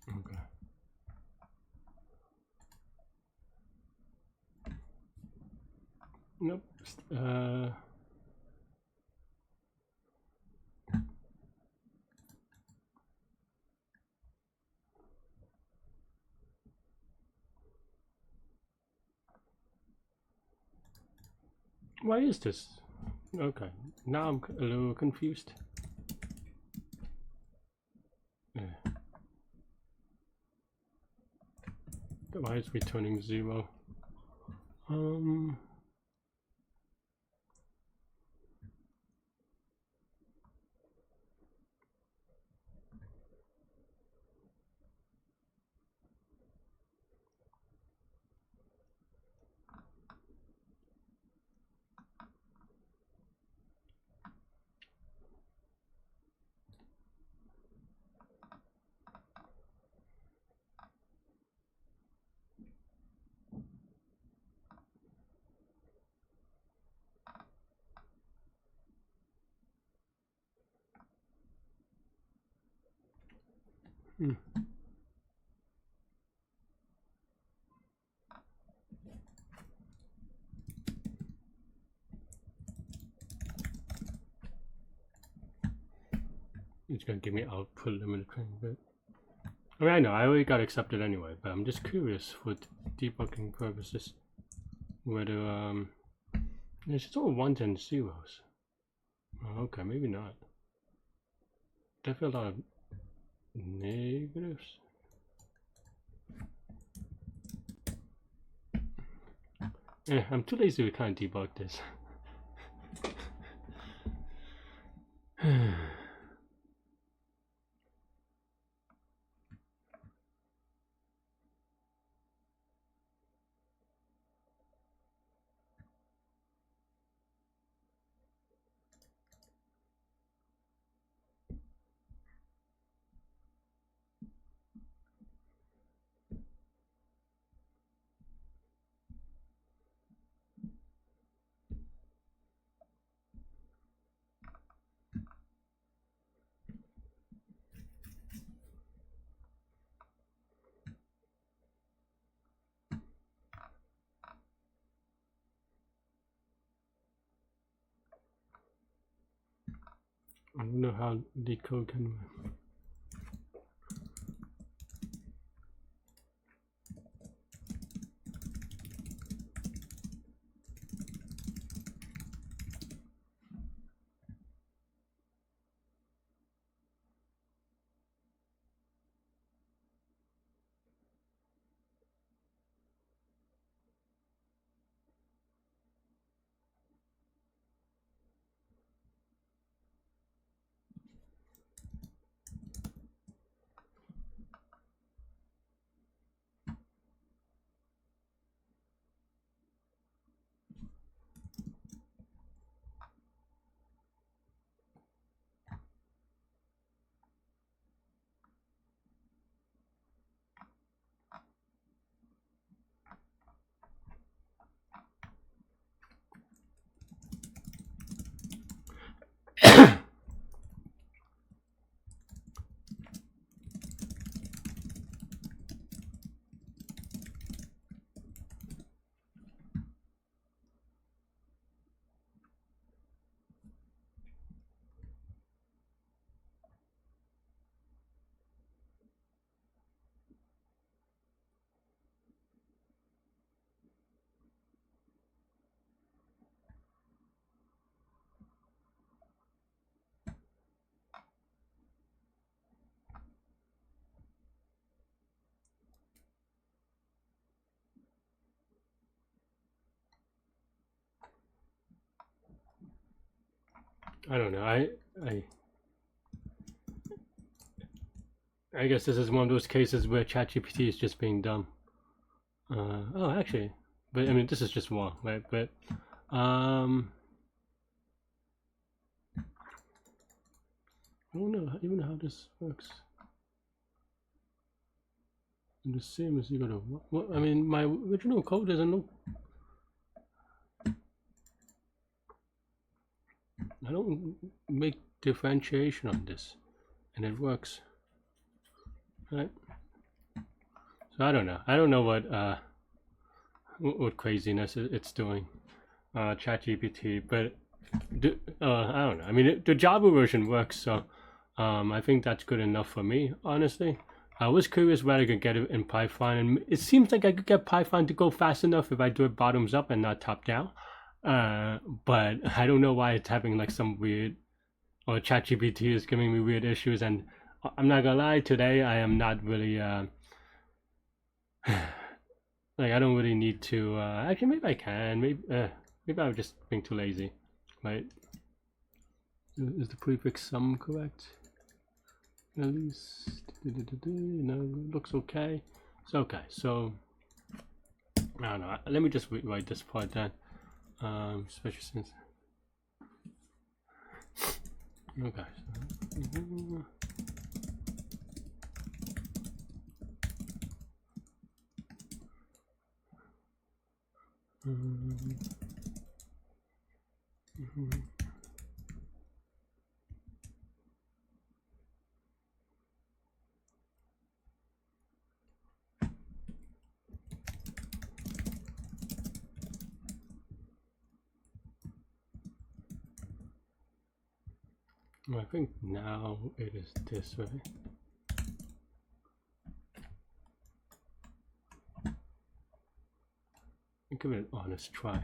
Okay. Nope. Why is this? Okay, now I'm a little confused. Yeah. Why is returning 0? It's gonna give me output limited training, but I mean, I know I already got accepted anyway, but I'm just curious for debugging purposes whether it's just all ones and zeros. Oh, okay, maybe not. Definitely a lot of negatives. Yeah, I'm too lazy to kind of debug this. I don't know how Leetcode can. I don't know. I guess this is one of those cases where ChatGPT is just being dumb. Oh, actually, but I mean, this is just wrong, right? But I don't know even how this works. And the same as you gotta. What? I mean, my original code doesn't look. I don't make differentiation on this, and it works, right? So I don't know. I don't know what craziness it's doing, ChatGPT. But I don't know. I mean, the Java version works, so I think that's good enough for me, honestly. I was curious whether I could get it in Python, and it seems like I could get Python to go fast enough if I do it bottoms up and not top down. But I don't know why it's having like some weird, or ChatGPT is giving me weird issues. And I'm not gonna lie, today I am not really like I don't really need to. Actually, maybe I can. Maybe I'm just being too lazy. Right? Is the prefix some correct? At least, no, looks okay. It's okay. So I don't know. Let me just rewrite this part then. Especially since. Okay. I think now it is this way. Give it an honest try.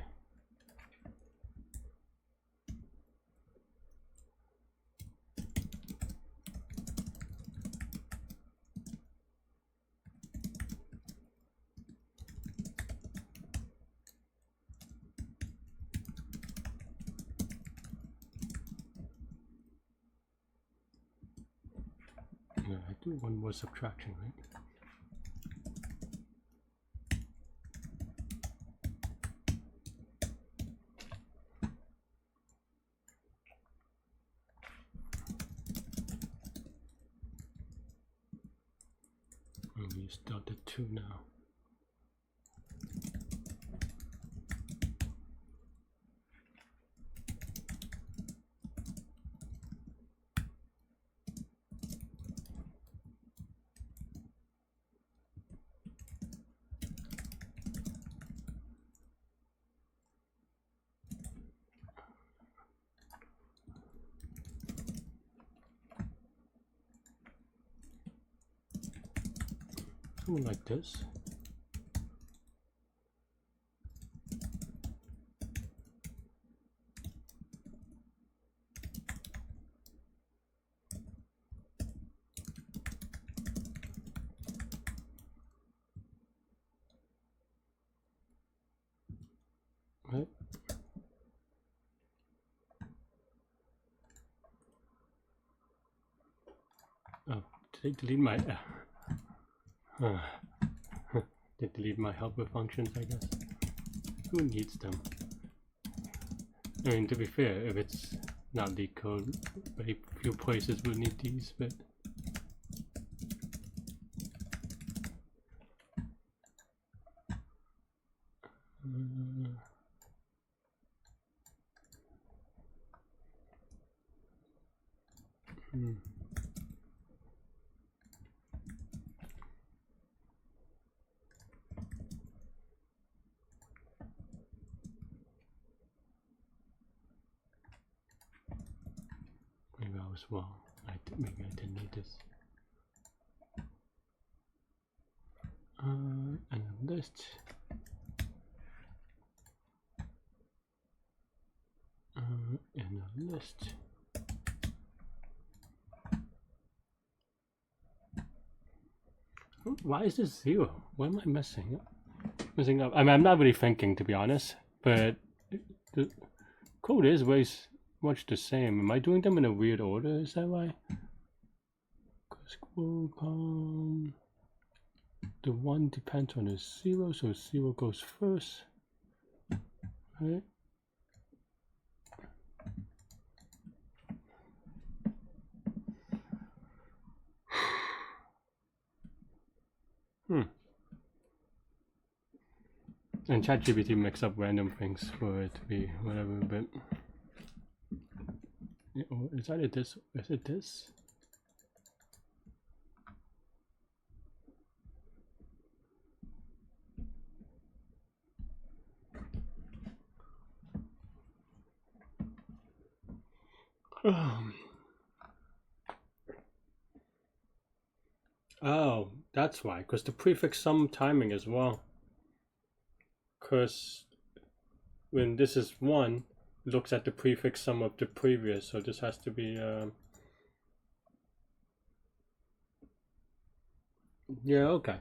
Yeah, I do one more subtraction, right? We start at 2 now. Something like this. Right. Oh, did I delete my did delete my helper functions, I guess. Who needs them? I mean, to be fair, if it's not Leetcode, very few places will need these, but maybe I was wrong. Maybe I didn't need this. And a list. And a list. Why is this 0? What am I missing? Missing up. I mean, I'm not really thinking, to be honest, but the code is very much the same. Am I doing them in a weird order? Is that why? The 1 depends on the 0, so 0 goes first. Right? And ChatGPT mix up random things for it to be whatever, but is that it? Is it this? Oh, that's why, because the prefix sum timing as well. Because when this is 1, it looks at the prefix sum of the previous, so this has to be yeah, okay.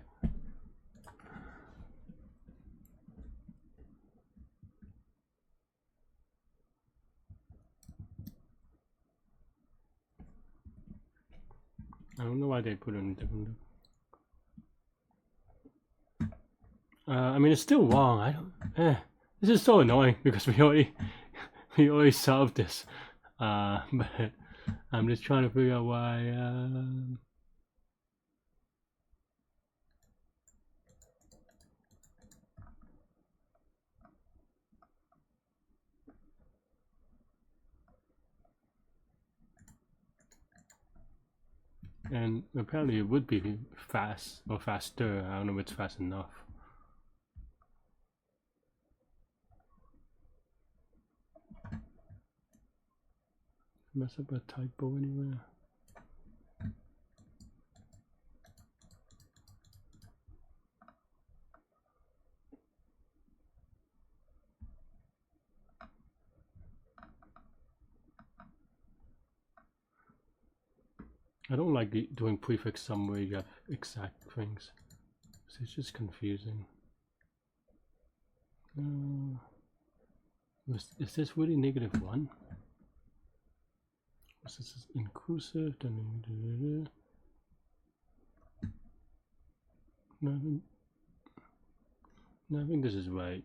I don't know why they put it in different. I mean, it's still wrong. I don't. This is so annoying because we already solved this. But I'm just trying to figure out why. And apparently it would be fast or faster. I don't know if it's fast enough. Mess up a typo anywhere. I don't like doing prefix sum where you have exact things. So it's just confusing. Is this really -1? This is inclusive. No, I think this is right.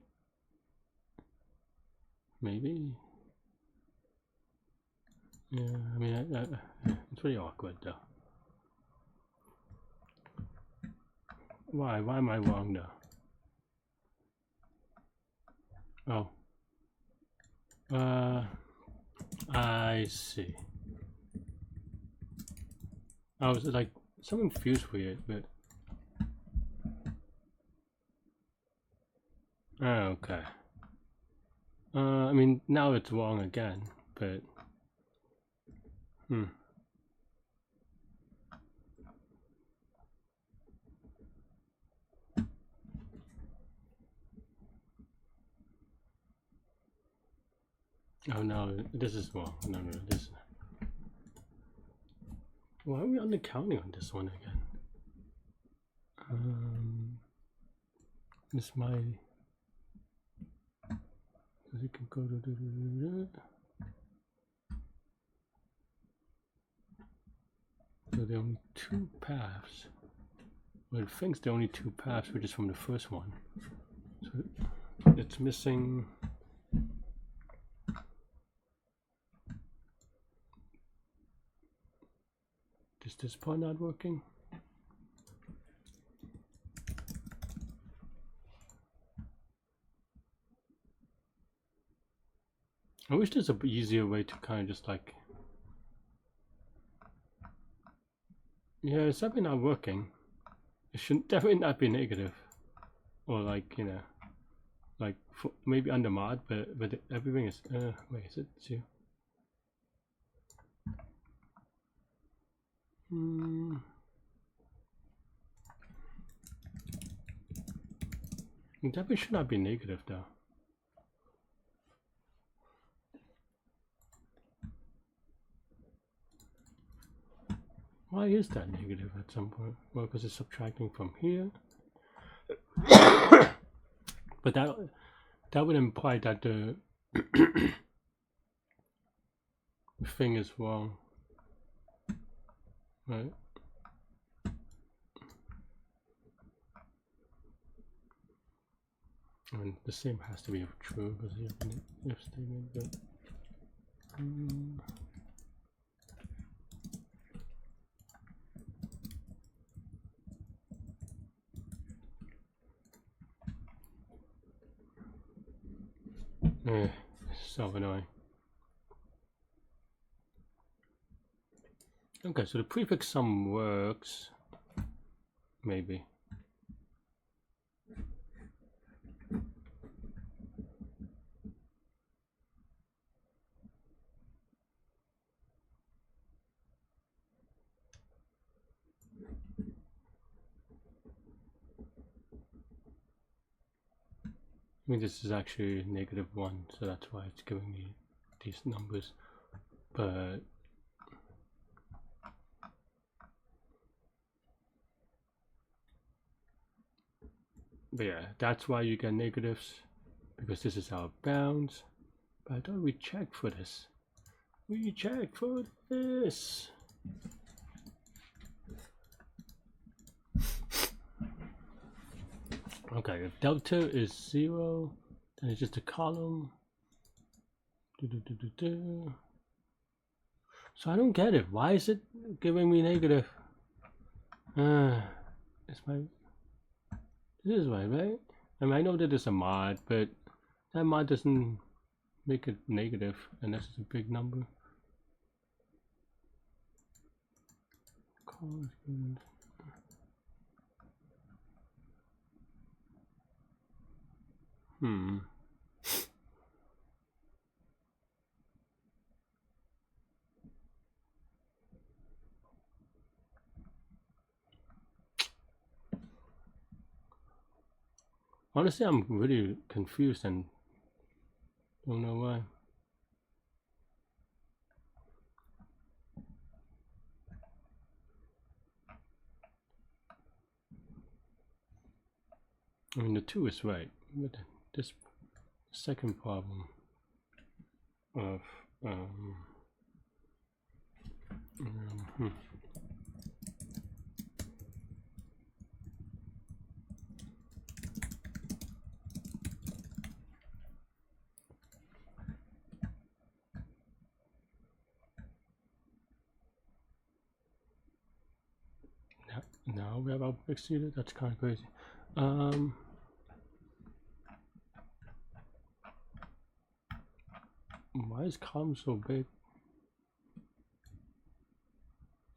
Maybe. Yeah, I mean, it's pretty awkward though. Why am I wrong though? Oh. I see. I was like, something feels weird, but. Okay. I mean, now it's wrong again, but. Oh no, this is wrong. No, this. Why are we undercounting on this one again? This my. You can go to. So there are only two paths. Well, it thinks there are only two paths, which is from the first one. So it's missing. Is this part not working? I wish there's an easier way to kind of just like. Yeah, it's definitely not working. It should definitely not be negative, or like, you know, like maybe under mod, but everything is. Wait, is it 0? It definitely should not be negative though. Why is that negative at some point? Well, because it's subtracting from here. But that would imply that the thing is wrong, right? And the same has to be true because you have an if statement. But so annoying. Okay, so the prefix sum works, maybe. I mean, this is actually -1, so that's why it's giving me these numbers. But yeah, that's why you get negatives, because this is our bounds. But I thought we checked for this. We checked for this. Okay, if delta is 0, then it's just a column. So I don't get it. Why is it giving me negative? It's my. This is right? I mean, I know that it's a mod, but that mod doesn't make it negative unless it's a big number. Honestly, I'm really confused and don't know why. I mean, the 2 is right, but this second problem of now we have our exceeded. That's kind of crazy. Why is column so big?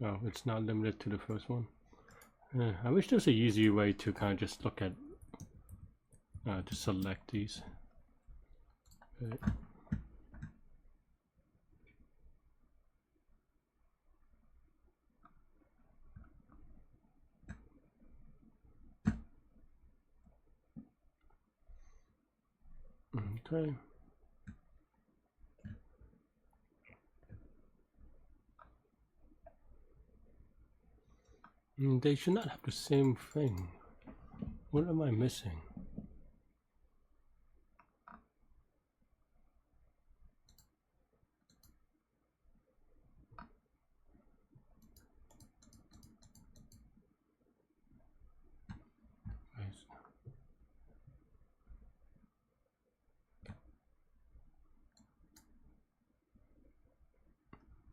Oh, it's not limited to the first one. I wish there was an easier way to kind of just look at to select these. Okay. They should not have the same thing. What am I missing?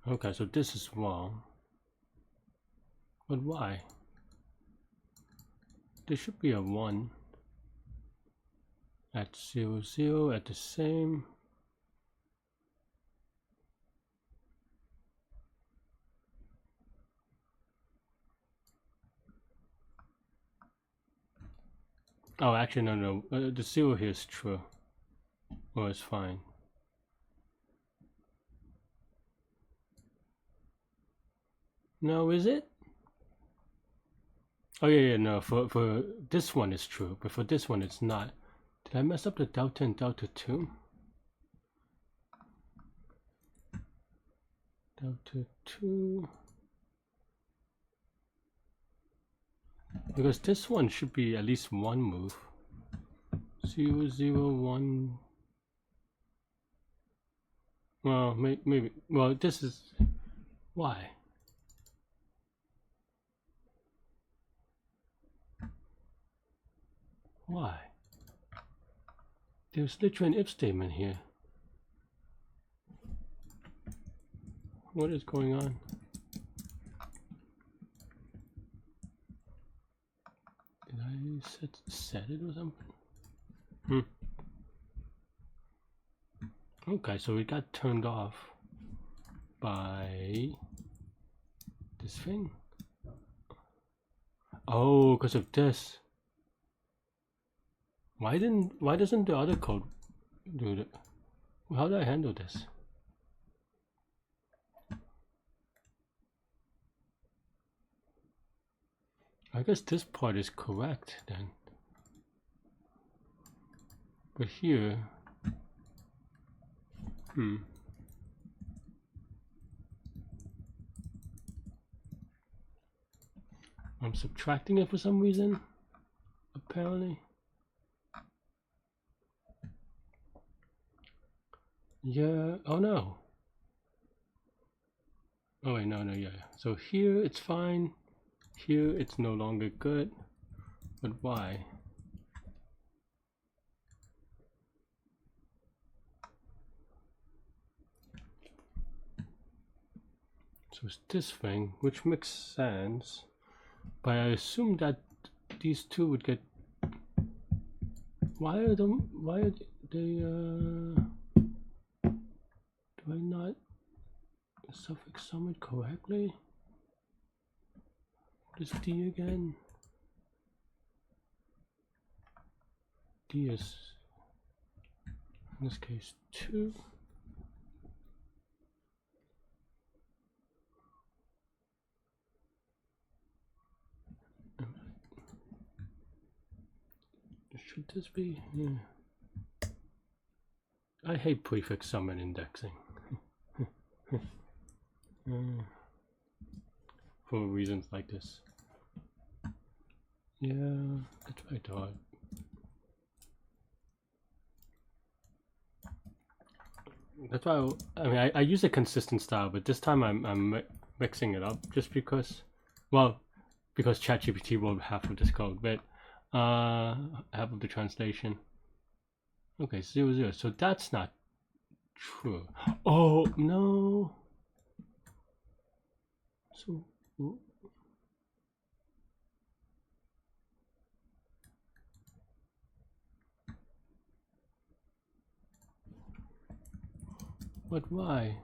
Okay, so this is wrong. But why? There should be a 1 at 0, 0 at the same. Oh, actually, no. The 0 here is true. Well, it's fine. No, is it? Oh yeah, no. For this one it's true, but for this one it's not. Did I mess up the delta and delta 2? Delta 2. Because this one should be at least 1 move. 0, 0, 1. Well, maybe. Well, this is why. Why? There's literally an if statement here. What is going on? Did I set it or something? Okay, so it got turned off by this thing. Oh, because of this. Why doesn't the other code do that? How do I handle this? I guess this part is correct then. But here, I'm subtracting it for some reason, apparently. Yeah, oh no. Oh wait, no, yeah. So here it's fine, here it's no longer good, but why? So it's this thing, which makes sense, but I assume that these two would get. Why are they? Do I not suffix sum it correctly? What is D again? D is in this case 2. Should this be? Yeah. I hate prefix sum and indexing. For reasons like this. Yeah, that's what I thought. That's why I mean I use a consistent style, but this time I'm mixing it up just because, well, because ChatGPT wrote half of this code, but half of the translation. Okay, 0, 0. So that's not true. Oh no. So. But why?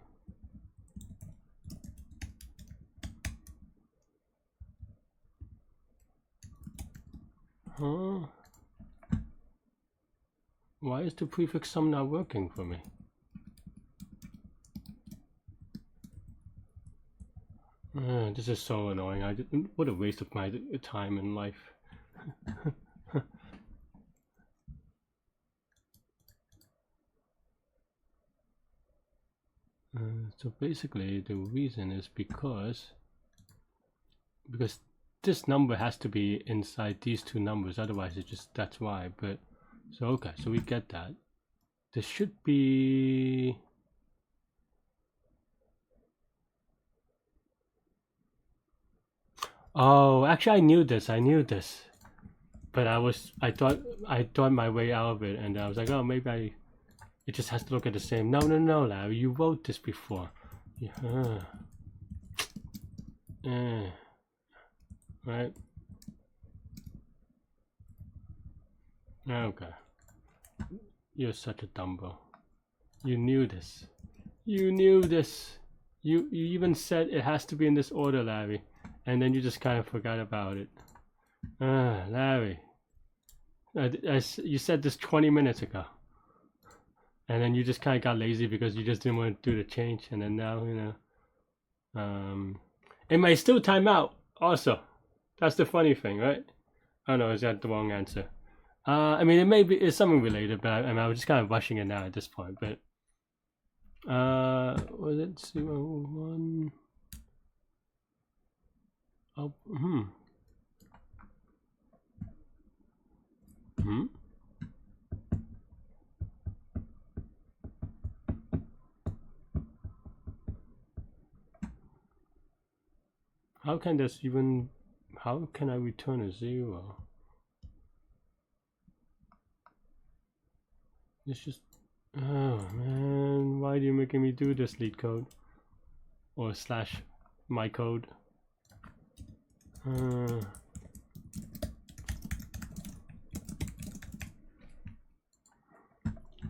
Huh? Why is the prefix sum not working for me? This is so annoying. What a waste of my time in life. So basically the reason is because this number has to be inside these two numbers, otherwise it's just, that's why. But so okay, so we get that. This should be, oh, actually I knew this, but I thought my way out of it, and I was like, oh, maybe it just has to look at the same. No, Larry, you wrote this before. Yeah. Right. Okay. You're such a dumbo. You knew this. You even said it has to be in this order, Larry, and then you just kind of forgot about it. Larry, you said this 20 minutes ago, and then you just kind of got lazy because you just didn't want to do the change, and then now, you know, it may still time out also. That's the funny thing, right? Oh no, is that the wrong answer? I mean, it's something related, but I mean, I was just kind of rushing it now at this point. But was it 01? Oh, How can this even? How can I return a 0? It's just, oh man, why are you making me do this, Leetcode? Or slash my code?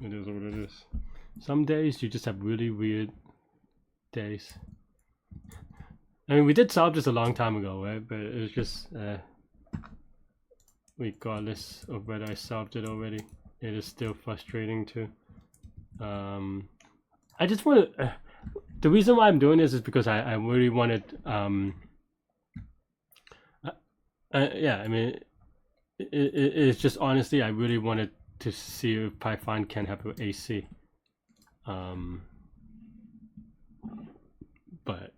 It is what it is. Some days you just have really weird days. I mean, we did solve this a long time ago, right? But it was just, regardless of whether I solved it already, it is still frustrating too. I just want to, the reason why I'm doing this is because I really wanted, yeah, I mean, it's just honestly, I really wanted to see if Python can have an AC. But,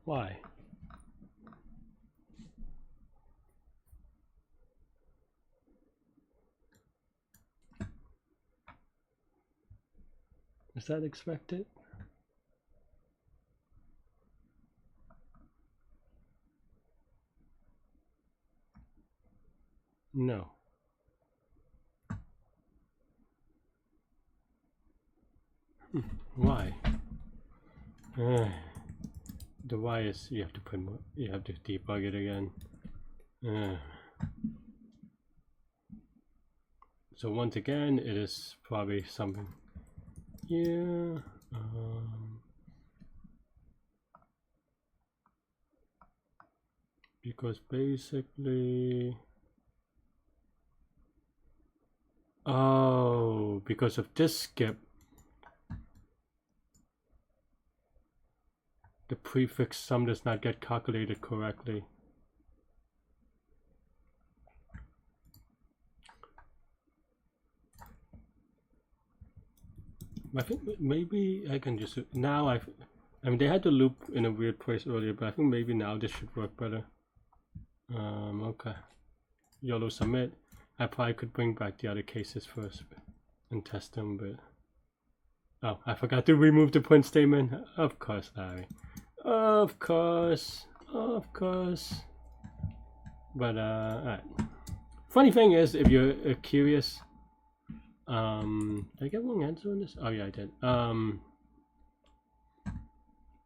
why? Is that expected? No. Why? The why is you have to put more, you have to debug it again. So once again, it is probably something. Yeah. Because basically, oh, because of this skip, the prefix sum does not get calculated correctly. I think maybe I can just, now I mean, they had the loop in a weird place earlier, but I think maybe now this should work better. Okay. YOLO submit. I probably could bring back the other cases first and test them, but oh, I forgot to remove the print statement. Of course, Larry. Of course. But alright. Funny thing is, if you're curious, did I get one answer on this? Oh yeah, I did.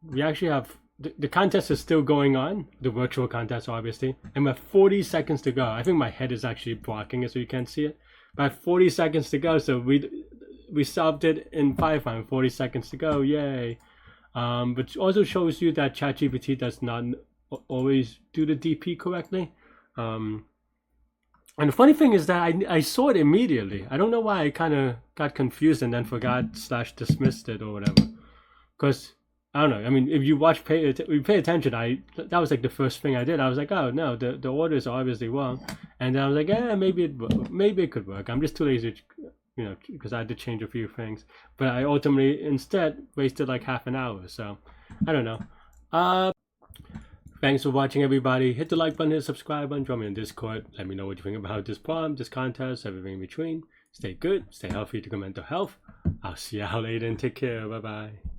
We actually have the contest is still going on, the virtual contest obviously, and we have 40 seconds to go. I think my head is actually blocking it so you can't see it. But I have 40 seconds to go, so we solved it in Python. 40 seconds to go, yay! But it also shows you that ChatGPT does not always do the DP correctly. And the funny thing is that I saw it immediately. I don't know why I kind of got confused and then forgot / dismissed it or whatever. Because I don't know. I mean, if you pay attention, that was like the first thing I did. I was like, oh no, the order is obviously wrong, and then I was like, maybe it could work. I'm just too lazy you know, because I had to change a few things. But I ultimately instead wasted like half an hour. So I don't know. Thanks for watching, everybody. Hit the like button, hit the subscribe button, join me on Discord. Let me know what you think about this problem, this contest, everything in between. Stay good, stay healthy to good mental health. I'll see y'all later and take care. Bye bye.